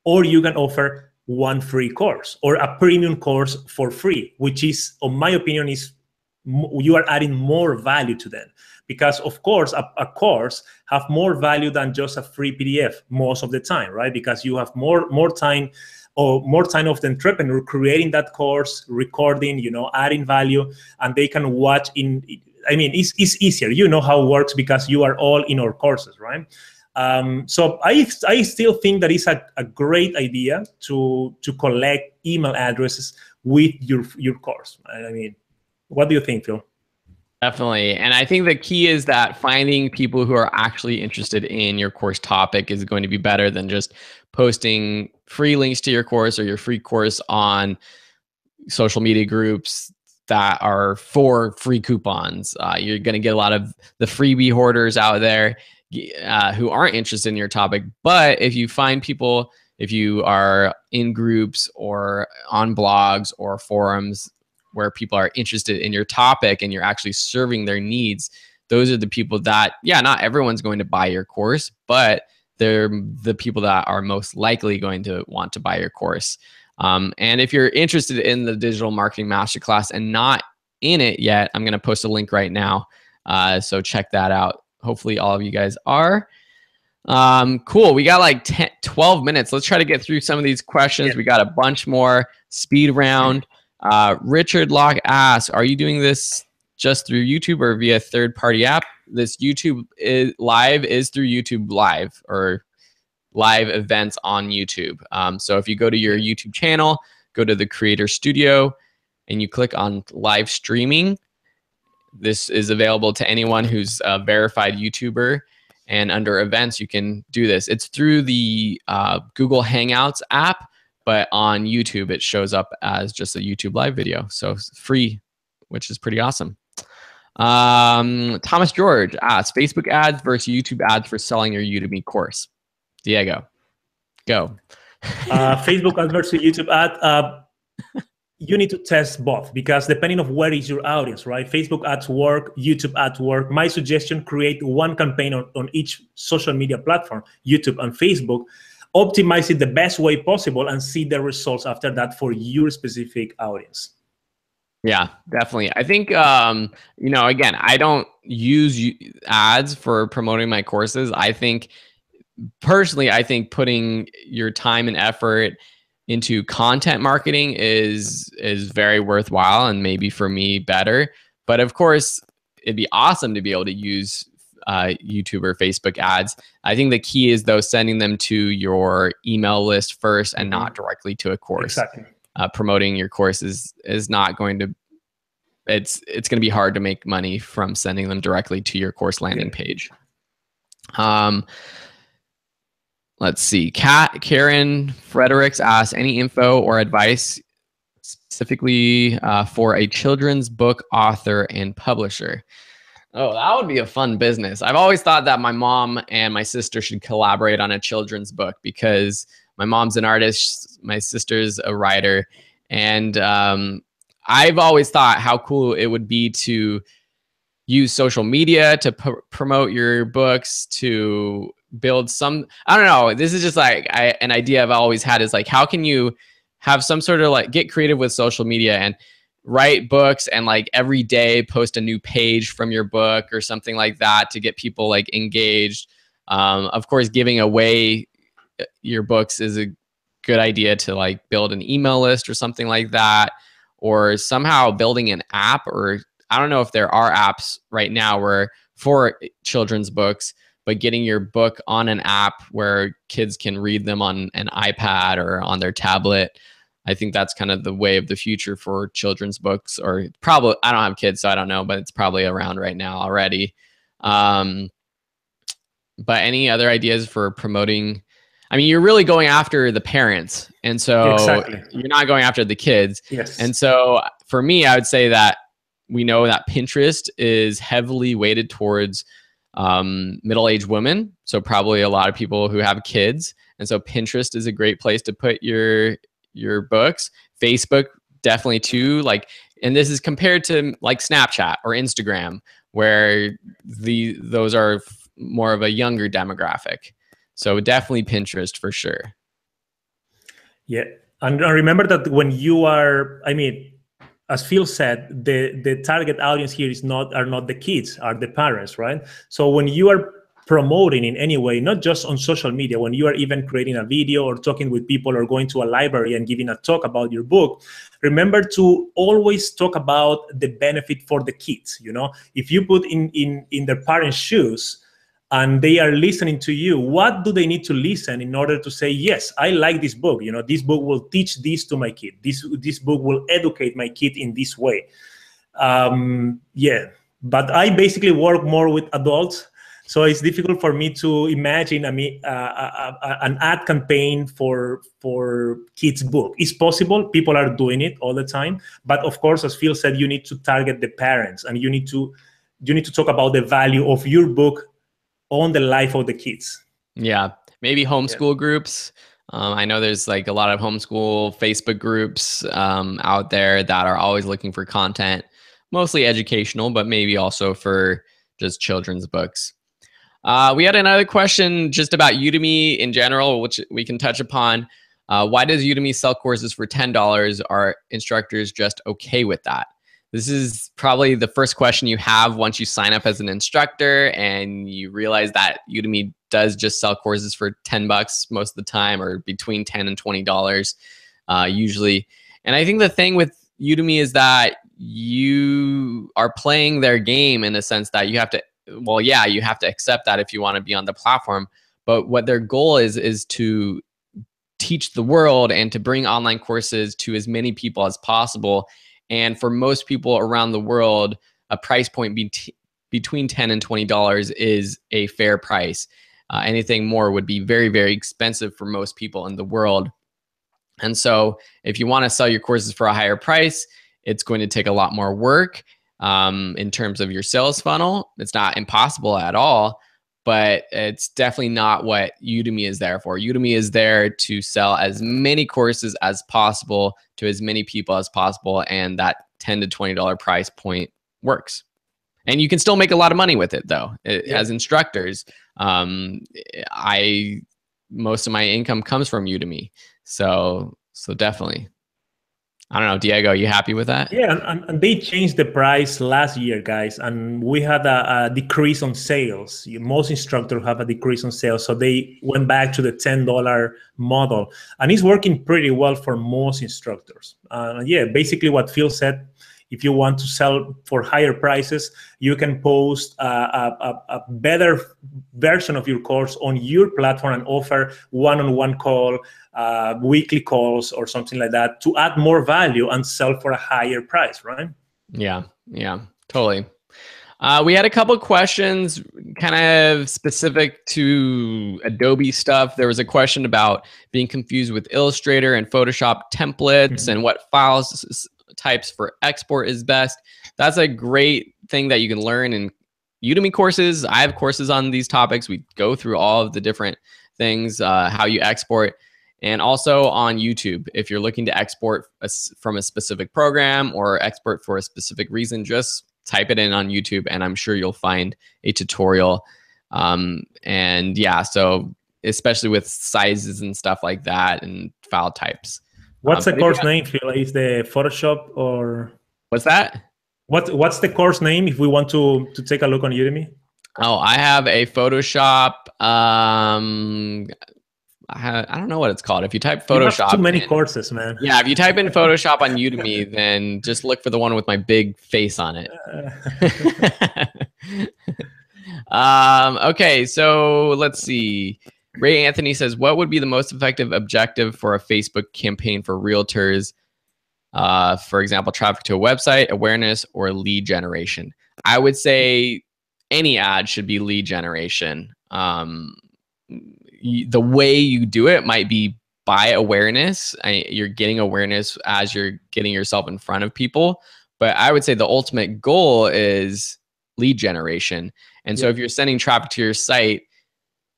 or you can offer one free course or a premium course for free, which is, in my opinion, is you are adding more value to them. Because of course, a course have more value than just a free PDF most of the time, right? Because you have more time or more time of the entrepreneur creating that course, recording, adding value, and they can watch in. I mean, it's easier. You know how it works because you are all in our courses, right? So I still think that it's a great idea to collect email addresses with your course. I mean, what do you think, Phil? Definitely. And I think the key is that finding people who are actually interested in your course topic is going to be better than just posting free links to your course or your free course on social media groups that are for free coupons. You're going to get a lot of the freebie hoarders out there who aren't interested in your topic. But if you find people, if you are in groups or on blogs or forums where people are interested in your topic and you're actually serving their needs, those are the people that, yeah, not everyone's going to buy your course, but they're the people that are most likely going to want to buy your course. And if you're interested in the digital marketing masterclass and not in it yet, I'm going to post a link right now. So check that out. Hopefully all of you guys are. Cool. We got like 12 minutes. Let's try to get through some of these questions. Yeah. We got a bunch more. Speed round. Richard Locke asks, are you doing this just through YouTube or via third-party app? This YouTube live is through YouTube Live or live events on YouTube. So if you go to your YouTube channel, go to the Creator Studio, and you click on live streaming, this is available to anyone who's a verified YouTuber. And under events, you can do this. It's through the Google Hangouts app, but on YouTube, it shows up as just a YouTube live video. So it's free, which is pretty awesome. Thomas George asks, Facebook ads versus YouTube ads for selling your Udemy course. Diego, go. Facebook ads versus YouTube ad. You need to test both because depending on where is your audience, right? Facebook ads work, YouTube ads work. My suggestion, create one campaign on each social media platform, YouTube and Facebook. Optimize it the best way possible and see the results after that for your specific audience. Yeah, definitely. I think, again, I don't use ads for promoting my courses. I think personally, I think putting your time and effort into content marketing is very worthwhile, and maybe for me better. But of course, it'd be awesome to be able to use YouTube or Facebook ads. I think the key is though sending them to your email list first and not directly to a course. Exactly. Promoting your course is not going to. It's going to be hard to make money from sending them directly to your course landing page. Let's see. Karen Fredericks asks, any info or advice specifically for a children's book author and publisher? Oh, that would be a fun business. I've always thought that my mom and my sister should collaborate on a children's book, because my mom's an artist, my sister's a writer, and I've always thought how cool it would be to use social media to promote your books, to build some, I don't know, this is just like an idea I've always had, is like, how can you have some sort of like, get creative with social media and write books and like every day post a new page from your book or something like that to get people like engaged. Of course, giving away your books is a good idea, to like build an email list or something like that, or somehow building an app, or I don't know if there are apps right now where for children's books, but getting your book on an app where kids can read them on an iPad or on their tablet. I think that's kind of the way of the future for children's books, or probably, I don't have kids, so I don't know, but it's probably around right now already. But any other ideas for promoting? I mean, you're really going after the parents, and so you're not going after the kids. Yes. And so for me, I would say that we know that Pinterest is heavily weighted towards middle-aged women. So probably a lot of people who have kids. And so Pinterest is a great place to put your books. Facebook definitely too. Like, and this is compared to like Snapchat or Instagram, where those are more of a younger demographic. So definitely Pinterest for sure. Yeah. And remember that when you are, I mean, as Phil said, the target audience here are not the kids, are the parents, right? So when you are promoting in any way, not just on social media, when you are even creating a video or talking with people or going to a library and giving a talk about your book, remember to always talk about the benefit for the kids. You know, if you put in their parents' shoes, and they are listening to you, what do they need to listen in order to say, yes, I like this book. You know, this book will teach this to my kid. This book will educate my kid in this way. Yeah, but I basically work more with adults. So it's difficult for me to imagine an ad campaign for kids' book. It's possible. People are doing it all the time. But of course, as Phil said, you need to target the parents, and you need to talk about the value of your book on the life of the kids. Yeah, maybe homeschool groups. I know there's like a lot of homeschool Facebook groups out there that are always looking for content, mostly educational, but maybe also for just children's books. We had another question just about Udemy in general, which we can touch upon. Why does Udemy sell courses for $10? Are instructors just okay with that? This is probably the first question you have once you sign up as an instructor and you realize that Udemy does just sell courses for $10 most of the time, or between $10 and $20 usually. And I think the thing with Udemy is that you are playing their game in a sense that you have to, well, yeah, you have to accept that if you want to be on the platform. But what their goal is to teach the world and to bring online courses to as many people as possible. And for most people around the world, a price point between $10 and $20 is a fair price. Anything more would be very, very expensive for most people in the world. And so if you want to sell your courses for a higher price, it's going to take a lot more work in terms of your sales funnel. It's not impossible at all, but it's definitely not what Udemy is there for. Udemy is there to sell as many courses as possible to as many people as possible, and that $10 to $20 price point works. And you can still make a lot of money with it, though. As instructors, most of my income comes from Udemy, so definitely. I don't know, Diego, you happy with that? Yeah, and they changed the price last year, guys, and we had a decrease on sales. Most instructors have a decrease on sales, so they went back to the $10 model, and it's working pretty well for most instructors. Yeah, basically what Phil said. If you want to sell for higher prices, you can post a better version of your course on your platform and offer one-on-one call, weekly calls or something like that to add more value and sell for a higher price, right? Yeah, totally. We had a couple questions kind of specific to Adobe stuff. There was a question about being confused with Illustrator and Photoshop templates and what files types for export is best. That's a great thing that you can learn in Udemy courses. I have courses on these topics. We go through all of the different things, how you export, and also on YouTube. If you're looking to export from a specific program or export for a specific reason, just type it in on YouTube and I'm sure you'll find a tutorial. And yeah, so especially with sizes and stuff like that and file types. What's the course name, Phil? Is the Photoshop or what's that? What's the course name if we want to take a look on Udemy? Oh, I have a Photoshop. I don't know what it's called. If you type Photoshop, you have too many courses, man. Yeah, if you type in Photoshop on Udemy, then just look for the one with my big face on it. Okay, so let's see. Ray Anthony says, what would be the most effective objective for a Facebook campaign for realtors? For example, traffic to a website, awareness, or lead generation. I would say any ad should be lead generation. The way you do it might be by awareness. You're getting awareness as you're getting yourself in front of people. But I would say the ultimate goal is lead generation. And so if you're sending traffic to your site,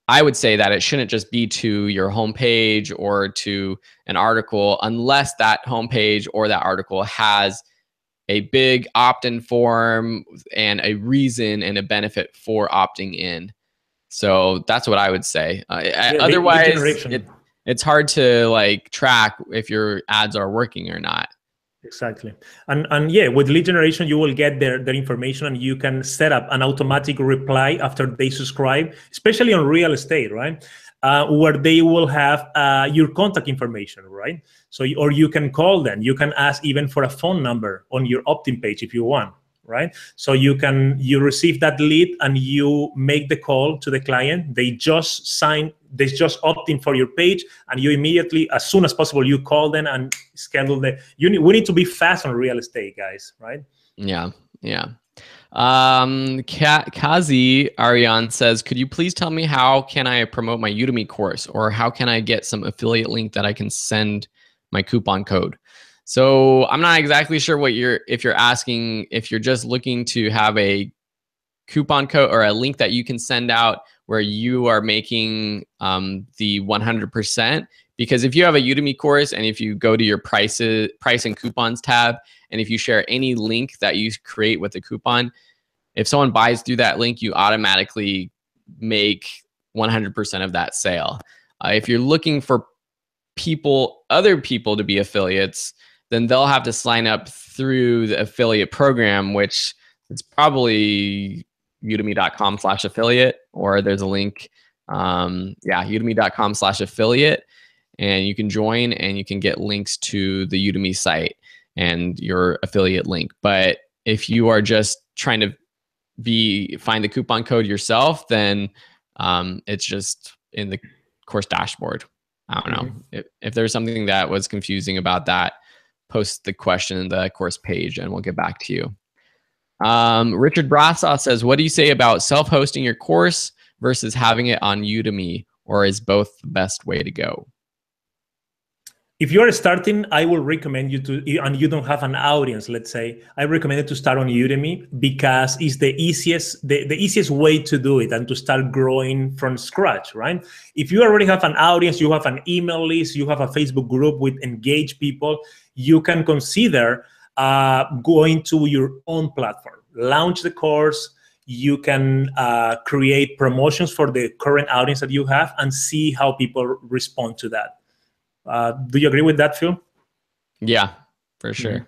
I would say that it shouldn't just be to your homepage or to an article unless that homepage or that article has a big opt-in form and a reason and a benefit for opting in. So that's what I would say. Otherwise, it's hard to like track if your ads are working or not. Exactly. And yeah, with lead generation, you will get their information and you can set up an automatic reply after they subscribe, especially on real estate, right? Where they will have your contact information, right? So, or you can call them. You can ask even for a phone number on your opt-in page if you want, right? So you receive that lead and you make the call to the client. They just opt in for your page, and you immediately, as soon as possible, you call them and schedule we need to be fast on real estate, guys, right? Yeah. Kazi Ariane says, could you please tell me how can I promote my Udemy course, or how can I get some affiliate link that I can send my coupon code? So I'm not exactly sure what if you're asking, if you're just looking to have a coupon code or a link that you can send out where you are making the 100%. Because if you have a Udemy course and if you go to your price and coupons tab, and if you share any link that you create with the coupon, if someone buys through that link, you automatically make 100% of that sale. If you're looking for other people to be affiliates, then they'll have to sign up through the affiliate program, which it's probably udemy.com/affiliate, or there's a link, udemy.com/affiliate, and you can join and you can get links to the Udemy site and your affiliate link. But if you are just trying to find the coupon code yourself, then it's just in the course dashboard. I don't know. If there's something that was confusing about that, post the question in the course page and we'll get back to you. Richard Brassaw says, what do you say about self-hosting your course versus having it on Udemy, or is both the best way to go? If you are starting, I will recommend you to, and you don't have an audience, let's say, I recommend it to start on Udemy because it's the easiest way to do it and to start growing from scratch, right? If you already have an audience, you have an email list, you have a Facebook group with engaged people, you can consider going to your own platform, launch the course. You can create promotions for the current audience that you have and see how people respond to that. Do you agree with that, Phil? Yeah, for sure.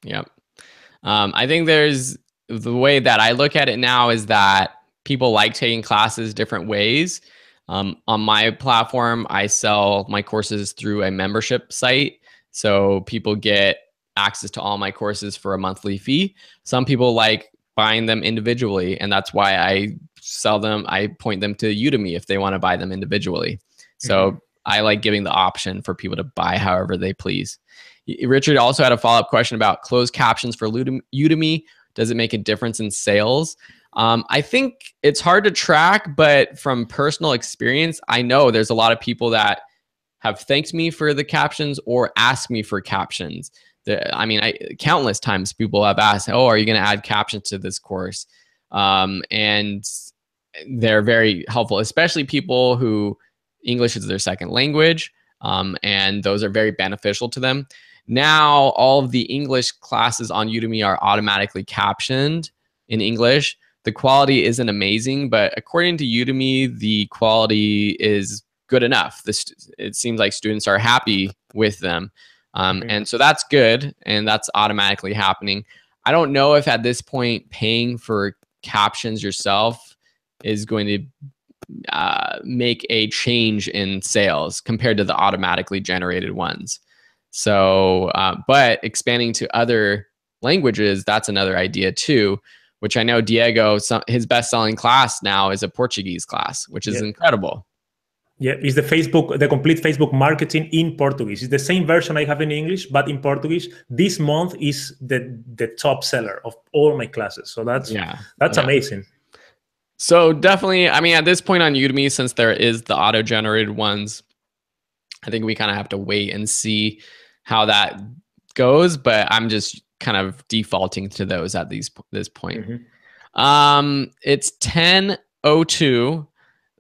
Yep. I think there's the way that I look at it now is that people like taking classes different ways. On my platform, I sell my courses through a membership site. So people get access to all my courses for a monthly fee. Some people like buying them individually, and that's why I sell them. I point them to Udemy if they want to buy them individually. So I like giving the option for people to buy however they please. Richard also had a follow-up question about closed captions for Udemy. Does it make a difference in sales? I think it's hard to track, but from personal experience, I know there's a lot of people that have thanked me for the captions or asked me for captions. Countless times people have asked, oh, are you going to add captions to this course? And they're very helpful, especially people who English is their second language. And those are very beneficial to them. Now, all of the English classes on Udemy are automatically captioned in English. The quality isn't amazing, but according to Udemy, the quality is good enough. It seems like students are happy with them. And so that's good, and that's automatically happening. I don't know if at this point paying for captions yourself is going to make a change in sales compared to the automatically generated ones. So, but expanding to other languages, that's another idea too, which I know Diego, his best-selling class now is a Portuguese class, which is incredible. Yeah, it's the complete Facebook marketing in Portuguese. It's the same version I have in English, but in Portuguese. This month is the top seller of all my classes. So that's amazing. So definitely, I mean, at this point on Udemy, since there is the auto-generated ones, I think we kind of have to wait and see how that goes, but I'm just kind of defaulting to those at this point. It's 10:02.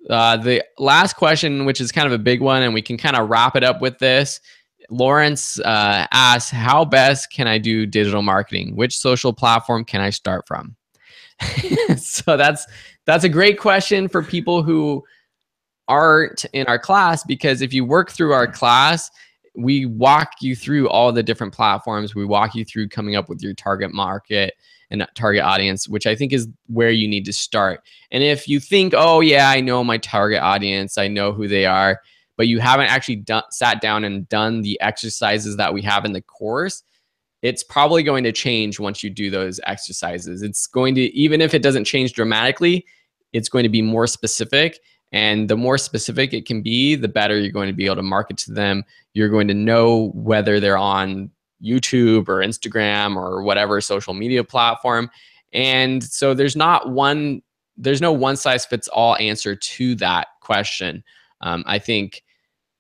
The last question, which is kind of a big one, and we can kind of wrap it up with this. Lawrence asks, how best can I do digital marketing? Which social platform can I start from? So that's a great question for people who aren't in our class, because if you work through our class, we walk you through all the different platforms. We walk you through coming up with your target market and target audience, which I think is where you need to start. And if you think, oh yeah, I know my target audience, I know who they are, but you haven't actually sat down and done the exercises that we have in the course, it's probably going to change once you do those exercises. It's going to, even if it doesn't change dramatically, it's going to be more specific. And the more specific it can be, the better you're going to be able to market to them. You're going to know whether they're on YouTube or Instagram or whatever social media platform. And so there's no one size fits all answer to that question. I think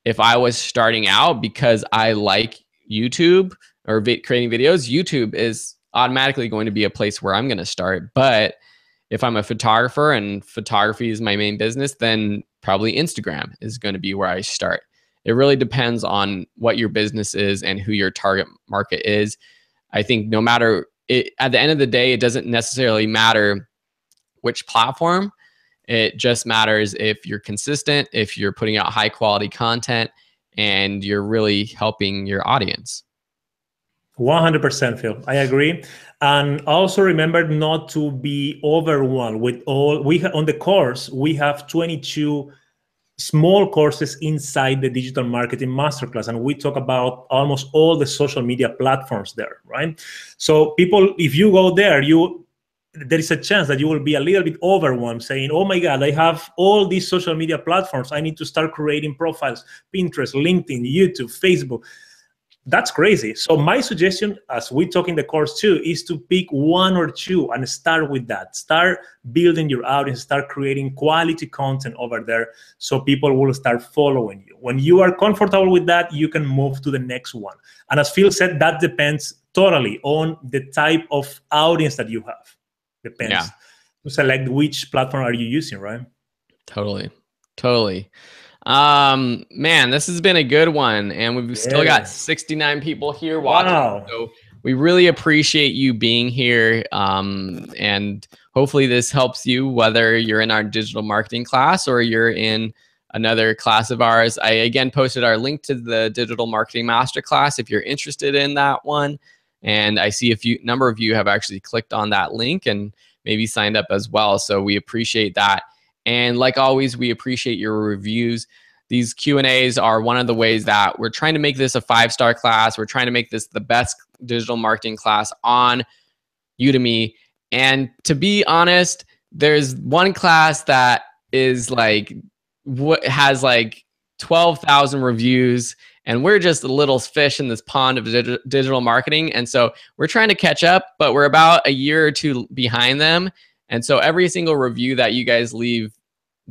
if I was starting out because I like YouTube or creating videos, YouTube is automatically going to be a place where I'm going to start. But if I'm a photographer and photography is my main business, then probably Instagram is going to be where I start. It really depends on what your business is and who your target market is. I think no matter it, at the end of the day, it doesn't necessarily matter which platform. It just matters if you're consistent, if you're putting out high quality content, and you're really helping your audience. 100%, Phil. I agree. And also remember not to be overwhelmed with all on the course. We have 22 small courses inside the digital marketing masterclass, and we talk about almost all the social media platforms there, right? So people, if you go there, there is a chance that you will be a little bit overwhelmed saying, oh my God, I have all these social media platforms. I need to start creating profiles, Pinterest, LinkedIn, YouTube, Facebook. That's crazy. So my suggestion, as we talk in the course too, is to pick one or two and start with that. Start building your audience, start creating quality content over there so people will start following you. When you are comfortable with that, you can move to the next one. And as Phil said, that depends totally on the type of audience that you have. Depends to select which platform are you using, right? Totally. Man, this has been a good one, and we've still got 69 people here watching. Wow. So we really appreciate you being here. And hopefully this helps you, whether you're in our digital marketing class or you're in another class of ours. I again posted our link to the digital marketing masterclass if you're interested in that one. And I see a number of you have actually clicked on that link and maybe signed up as well. So we appreciate that. And like always, we appreciate your reviews. These Q&As are one of the ways that we're trying to make this a 5-star class. We're trying to make this the best digital marketing class on Udemy. And to be honest, there's one class that is like what has like 12,000 reviews, and we're just a little fish in this pond of digital marketing. And so we're trying to catch up, but we're about a year or two behind them. And so every single review that you guys leave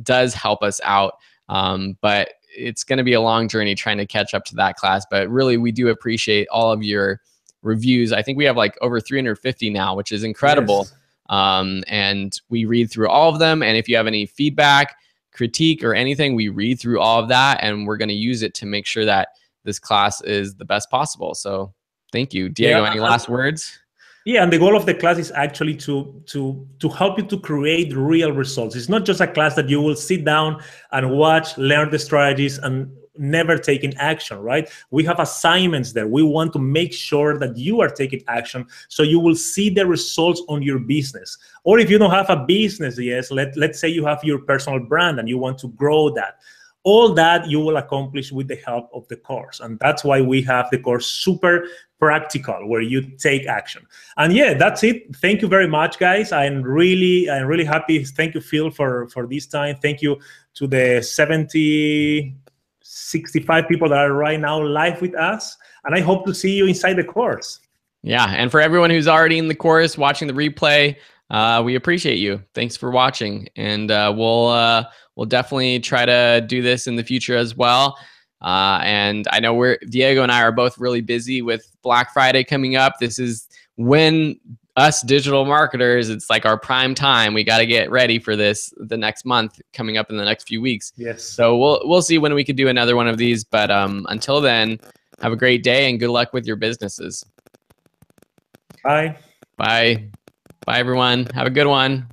does help us out. But it's going to be a long journey trying to catch up to that class. But really, we do appreciate all of your reviews. I think we have like over 350 now, which is incredible. Yes. And we read through all of them. And if you have any feedback, critique, or anything, we read through all of that, and we're going to use it to make sure that this class is the best possible. So thank you. Diego, any last words? Yeah, and the goal of the class is actually to help you to create real results. It's not just a class that you will sit down and watch, learn the strategies, and never taking action, right? We have assignments there. We want to make sure that you are taking action so you will see the results on your business. Or if you don't have a business, yes, let's say you have your personal brand and you want to grow that. All that you will accomplish with the help of the course. And that's why we have the course super practical, where you take action. And yeah, that's it. Thank you very much, guys. I'm really happy. Thank you, Phil, for this time. Thank you to the 65 people that are right now live with us. And I hope to see you inside the course. Yeah, and for everyone who's already in the course, watching the replay, we appreciate you. Thanks for watching, and we'll definitely try to do this in the future as well. And I know Diego and I are both really busy with Black Friday coming up. This is when us digital marketers, it's like our prime time. We got to get ready for this the next month coming up in the next few weeks. Yes. So we'll see when we can do another one of these. But until then, have a great day and good luck with your businesses. Bye. Bye. Bye, everyone. Have a good one.